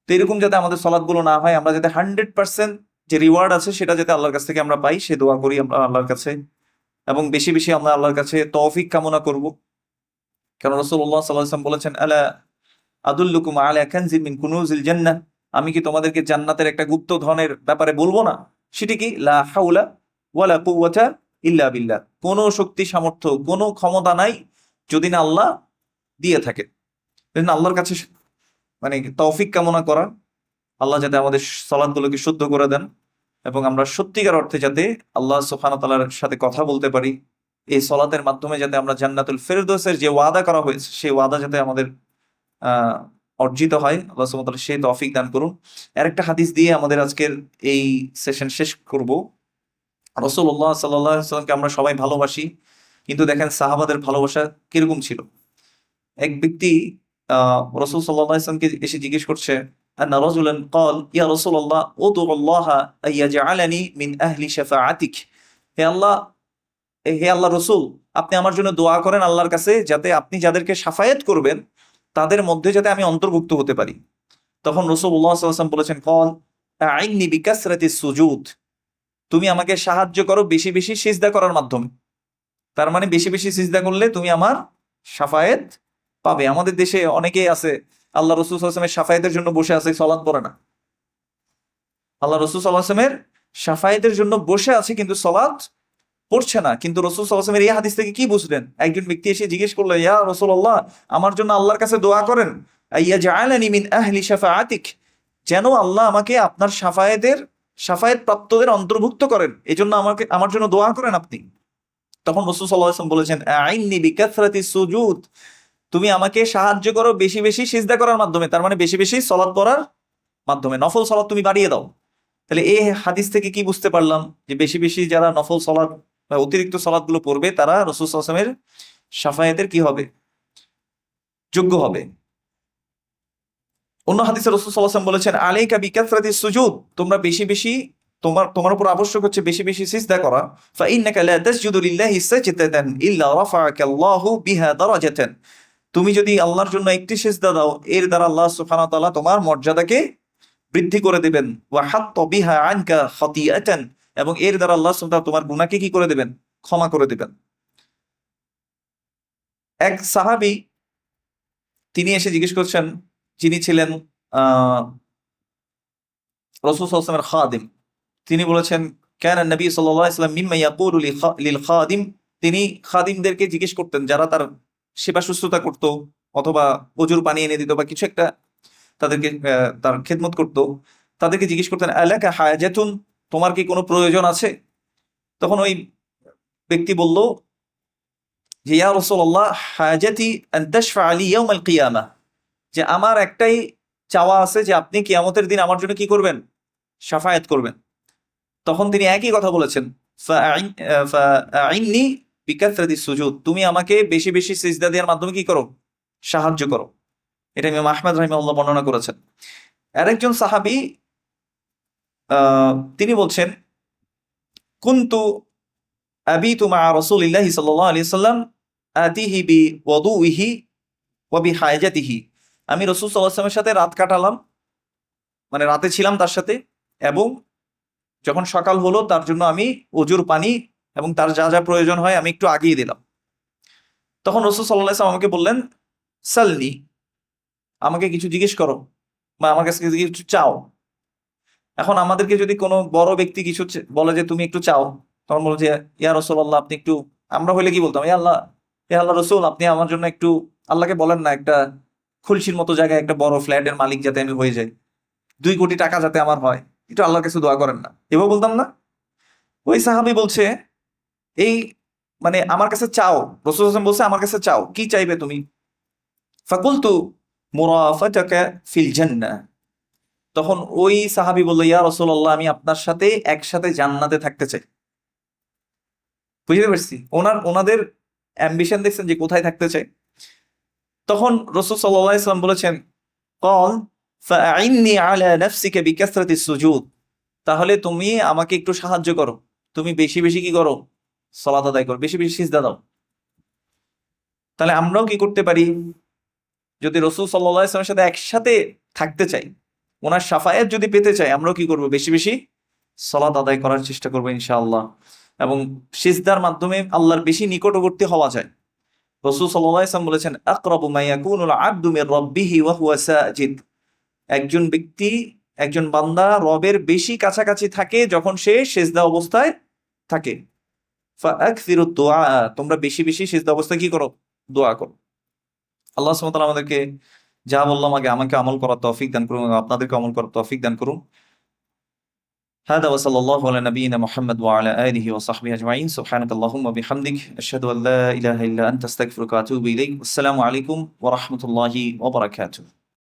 তো এরকম যাতে আমাদের সলাৎগুলো না হয়, আমরা যাতে 100% যে রিওয়ার্ড আছে সেটা যাতে আল্লাহর কাছ থেকে আমরা পাই, সে দোয়া করি আমরা আল্লাহর কাছে, এবং বেশি বেশি আমরা আল্লাহর কাছে তৌফিক কামনা করব। কারণ রাসূলুল্লাহ সাল্লাল্লাহু আলাইহি ওয়াসাল্লাম বলেছেন, আলা আদুল্লুকুম আলা কানজিন মিন কুনুজিল জান্নাহ, আমি কি তোমাদেরকে জান্নাতের একটা গুপ্ত ধনের ব্যাপারে বলবো না? সেটি কি? লা হাওলা ওয়ালা কুওয়াতা ইল্লা বিল্লাহ, কোনো শক্তি সামর্থ্য, কোনো ক্ষমতা নাই যদি না আল্লাহ দিয়ে থাকে। এজন্য আল্লাহর কাছে মানে তৌফিক কামনা করা, আল্লাহ যাতে আমাদের সলাৎগুলোকে শুদ্ধ করে দেন, এবং আমরা সত্যিকার অর্থে যাতে আল্লাহ সুবহানাহু ওয়া তাআলার সাথে কথা বলতে পারি, এই সলাতের মাধ্যমে যাতে আমরা জান্নাতুল ফেরদৌসের যে ওয়াদা করা হয়েছে সেই ওয়াদা যাতে আমাদের আহ অর্জিত হয়, আল্লাহ সুবহানাহু ওয়া তাআলা সেই তৌফিক দান করুন। আরেকটা হাদিস দিয়ে আমাদের আজকের এই সেশন শেষ করব। রাসূলুল্লাহ সাল্লাল্লাহু আলাইহি ওয়াসাল্লামকে আমরা সবাই ভালোবাসি, কিন্তু দেখেন সাহাবাদের ভালোবাসা কিরকম ছিল। এক ব্যক্তি রাসূল সাল্লাল্লাহু আলাইহি ওয়াসাল্লামকে এসে জিজ্ঞেস করছে, আন্না রাজুলান ক্বাল ইয়া রাসূলুল্লাহ উদু আল্লাহ আইয়াজআলানি মিন আহলি শাফাআতিক, হে আল্লাহ, হে আল্লাহ রসুল, আপনি আমার জন্য দোয়া করেন আল্লাহর কাছে যাতে আপনি যাদেরকে শাফায়াত করবেন তাদের মধ্যে যাতে আমি অন্তর্ভুক্ত হতে পারি। তখন রাসূলুল্লাহ সাল্লাল্লাহু আলাইহি ওয়াসাল্লাম বলেছেন, ক্বাল আইন্নি বিকাসরাতিস সুজুদ, তুমি আমাকে সাহায্য করো বেশি বেশি সিজদা করার মাধ্যমে। তার মানে বেশি বেশি সিজদা করলে তুমি আমার শাফায়েত পাবে। আমাদের দেশে অনেকেই আছে আল্লাহ রসুল সাল্লাল্লাহু আলাইহি ওয়াসাল্লামের শাফায়েতের জন্য বসে আছে, সালাত পড়ে না। আল্লাহ রসুল সাল্লাল্লাহু আলাইহি ওয়াসাল্লামের শাফায়েতের জন্য বসে আছে কিন্তু সলাৎ পড়ছে না। কিন্তু রসুল সাল্লাল্লাহু আলাইহি ওয়াসাল্লামের এই হাদিস থেকে কি বুঝলেন? একজন ব্যক্তি এসে জিজ্ঞেস করলো, ইয়া রাসূলুল্লাহ, আমার জন্য আল্লাহর কাছে দোয়া করেন, আইয়াজআলানি মিন আহলি শাফাআতিক, যেন আল্লাহ আমাকে আপনার শাফায়েত প্রাপ্তদের অন্তর্ভুক্ত করেন, এজন্য আমাকে আমার জন্য দোয়া করেন আপনি। তখন রাসূল সাল্লাল্লাহু আলাইহি ওয়াসাল্লাম বলেছেন, আইন্নি বিকাসরাতিস সুজুদ, তুমি আমাকে সাহায্য করো বেশি বেশি সিজদা করার মাধ্যমে, তার মানে বেশি বেশি সলাৎ পড়ার মাধ্যমে, নফল সলাৎ তুমি বাড়িয়ে দাও। তাহলে এই হাদিস থেকে কি বুঝতে পারলাম যে বেশি বেশি যারা নফল সালাত বা অতিরিক্ত সালাত গুলো পড়বে তারা রাসূল সাল্লাল্লাহু আলাইহি ওয়াসাল্লামের শাফায়াতের কি হবে, যোগ্য হবে। অন্য হাদিসে রাসূল সাল্লাল্লাহু আলাইহি ওয়াসাল্লাম বলেছেন আলাইকা বিকাসরাতিস সুজুদ, তোমরা বেশি বেশি তোমার উপর আবশ্যক হচ্ছে বেশি বেশি সিজদা করা। ফা ইন্নাকা লা তাসজুদু লিল্লাহি সাজদাতান ইল্লা রাফা'াকা আল্লাহু বিহা দারাজাতান, তুমি যদি আল্লাহর জন্য একটি সিজদা দাও এর দ্বারা আল্লাহ সুবহানাহু ওয়া তাআলা তোমার মর্যাদাকে বৃদ্ধি করে দিবেন। ওয়া হাত্তা বিহা আনকা খাতিয়াতান, এবং এর দ্বারা আল্লাহ সুবহানাহু ওয়া তাআলা তোমার গুনাহকে কি করে দিবেন, ক্ষমা করে দিবেন। এক সাহাবী তিনি এসে জিজ্ঞেস করছেন, যিনি ছিলেন রাসূল সাল্লাল্লাহু আলাইহি ওয়াসাল্লামের খাদিম, তিনি বলেছেন কানা নবী সাল্লাল্লাহু আলাইহি ওয়াসাল্লাম মিম্মা ইয়াকুলু লিল খাদিম, তিনি খাদিমদেরকে জিজ্ঞেস করতেন যারা তার সেবা শুশ্রূষা করতো অথবা ওজুর পানি এনে দিত বা কিছু একটা তাদেরকে তার খেদমত করত, তাদেরকে জিজ্ঞেস করতেন আলাকা হাজাতুন, তোমার কি কোনো প্রয়োজন আছে? তখন ওই ব্যক্তি বলল যে ইয়া রাসূলুল্লাহ হাজাতি আন তাশফা লি ইয়াউমাল কিয়ামাহ, যে আমার একটাই চাওয়া আছে যে আপনি কিয়ামতের দিন আমার জন্য কি করবেন, শাফায়াত করবেন। তখন তিনি একই কথা বলেছেন ফাআইন্নি বিকাসরাতিস সুজুদ, তুমি আমাকে বেশি বেশি সিজদা দেওয়ার মাধ্যমে কি করো, সাহায্য করো। এটা ইমাম আহমদ রাহিমাহুল্লাহ বর্ণনা করেছেন। আরেকজন সাহাবী তিনি বলছেন কুনতু আবিতু মা রাসূলিল্লাহি সাল্লাল্লাহু আলাইহি ওয়াসাল্লাম আতিহি বিওয়াদুইহি ওয়া বিহাজাতিহি, আমি রাসূল সাল্লাল্লাহু আলাইহি ওয়াসাল্লামের সাথে রাত কাটালাম, মানে রাতে ছিলাম তার সাথে, এবং যখন সকাল হলো তার জন্য আমি ওজুর পানি এবং তার যা যা প্রয়োজন হয় আমি একটু আগিয়ে দিলাম। তখন রাসূল সাল্লাল্লাহু আলাইহি ওয়াসাল্লাম আমাকে বললেন সালনি, আমাকে কিছু জিজ্ঞেস করো বা আমার কাছে কিছু চাও। এখন আমাদেরকে যদি কোনো বড় ব্যক্তি কিছু বলে যে তুমি একটু চাও, তখন বলো যে ইয়া রাসূলুল্লাহ আপনি একটু, আমরা হইলে কি বলতাম, ইয়া আল্লাহ রাসূল আপনি আমার জন্য একটু আল্লাহকে বলেন না একটা খুলশির মতো জায়গায় একটা বড় ফ্ল্যাটের মালিক যাতে আমি হয়ে যাই, 2 কোটি টাকা যাতে আমার হয়, একটু আল্লাহর কাছে দোয়া করেন না, এভাবে বলতাম না। ওই সাহাবী বলছে এই মানে আমার কাছে চাও, রাসূল সাল্লাল্লাহু আলাইহি ওয়াসাল্লাম বলছে আমার কাছে চাও, কি চাইবে তুমি? ফাকুলতু মুরাফাতাকা ফিল জান্নাহ, তখন ওই সাহাবী বলল ইয়া রাসূলুল্লাহ আমি আপনার সাথে একসাথে জান্নাতে থাকতে চাই। বুঝতে পারছি ওনাদের অ্যাম্বিশন দেখছেন যে কোথায় থাকতে চাই। তখন রাসূল সাল্লাল্লাহু আলাইহি ওয়াসাল্লাম বলেছেন ক্বাল ফাআইন্নি আলা নাফসিকা বিকাসরাতিস সুজুদ, তাহলে তুমি আমাকে একটু সাহায্য করো, তুমি বেশি বেশি কি করো, সালাত আদায় করো, বেশি বেশি সিজদা দাও। তাহলে আমরাও কি করতে পারি, যদি রাসূল সাল্লাল্লাহু আলাইহি ওয়াসাল্লামের সাথে একসাথে থাকতে চাই, ওনার শাফায়াত যদি পেতে চাই, আমরাও কি করব, বেশি বেশি সালাত আদায় করার চেষ্টা করবো ইনশাআল্লাহ, এবং সিজদার মাধ্যমে আল্লাহর বেশি নিকটবর্তী হওয়া যায়। রাসূল সাল্লাল্লাহু আলাইহি ওয়াসাল্লাম বলেছেন আকরাবু মা ইয়াকুনুল আবদু মির রাব্বিহি ওয়া হুয়া সাজিদ, একজন ব্যক্তি একজন বান্দা রবের বেশি কাছাকাছি থাকে যখন সে সিজদা অবস্থায় থাকে। ফাআকসিরুদ দুআ, তোমরা বেশি বেশি সিজদা অবস্থায় কি করো, দোয়া করো। আল্লাহ সুবহানাহু ওয়া তাআলা আমাদেরকে যা বললাম আমাকে আমল করার তৌফিক দান করুন, আপনাদেরকে আমল করার তৌফিক দান করুন। هذا وصلى الله على نبينا محمد وعلى آله وصحبه أجمعين، سبحانك اللهم وبحمدك أشهد أن لا إله إلا أنت أستغفرك وأتوب إليك، والسلام عليكم ورحمة الله وبركاته.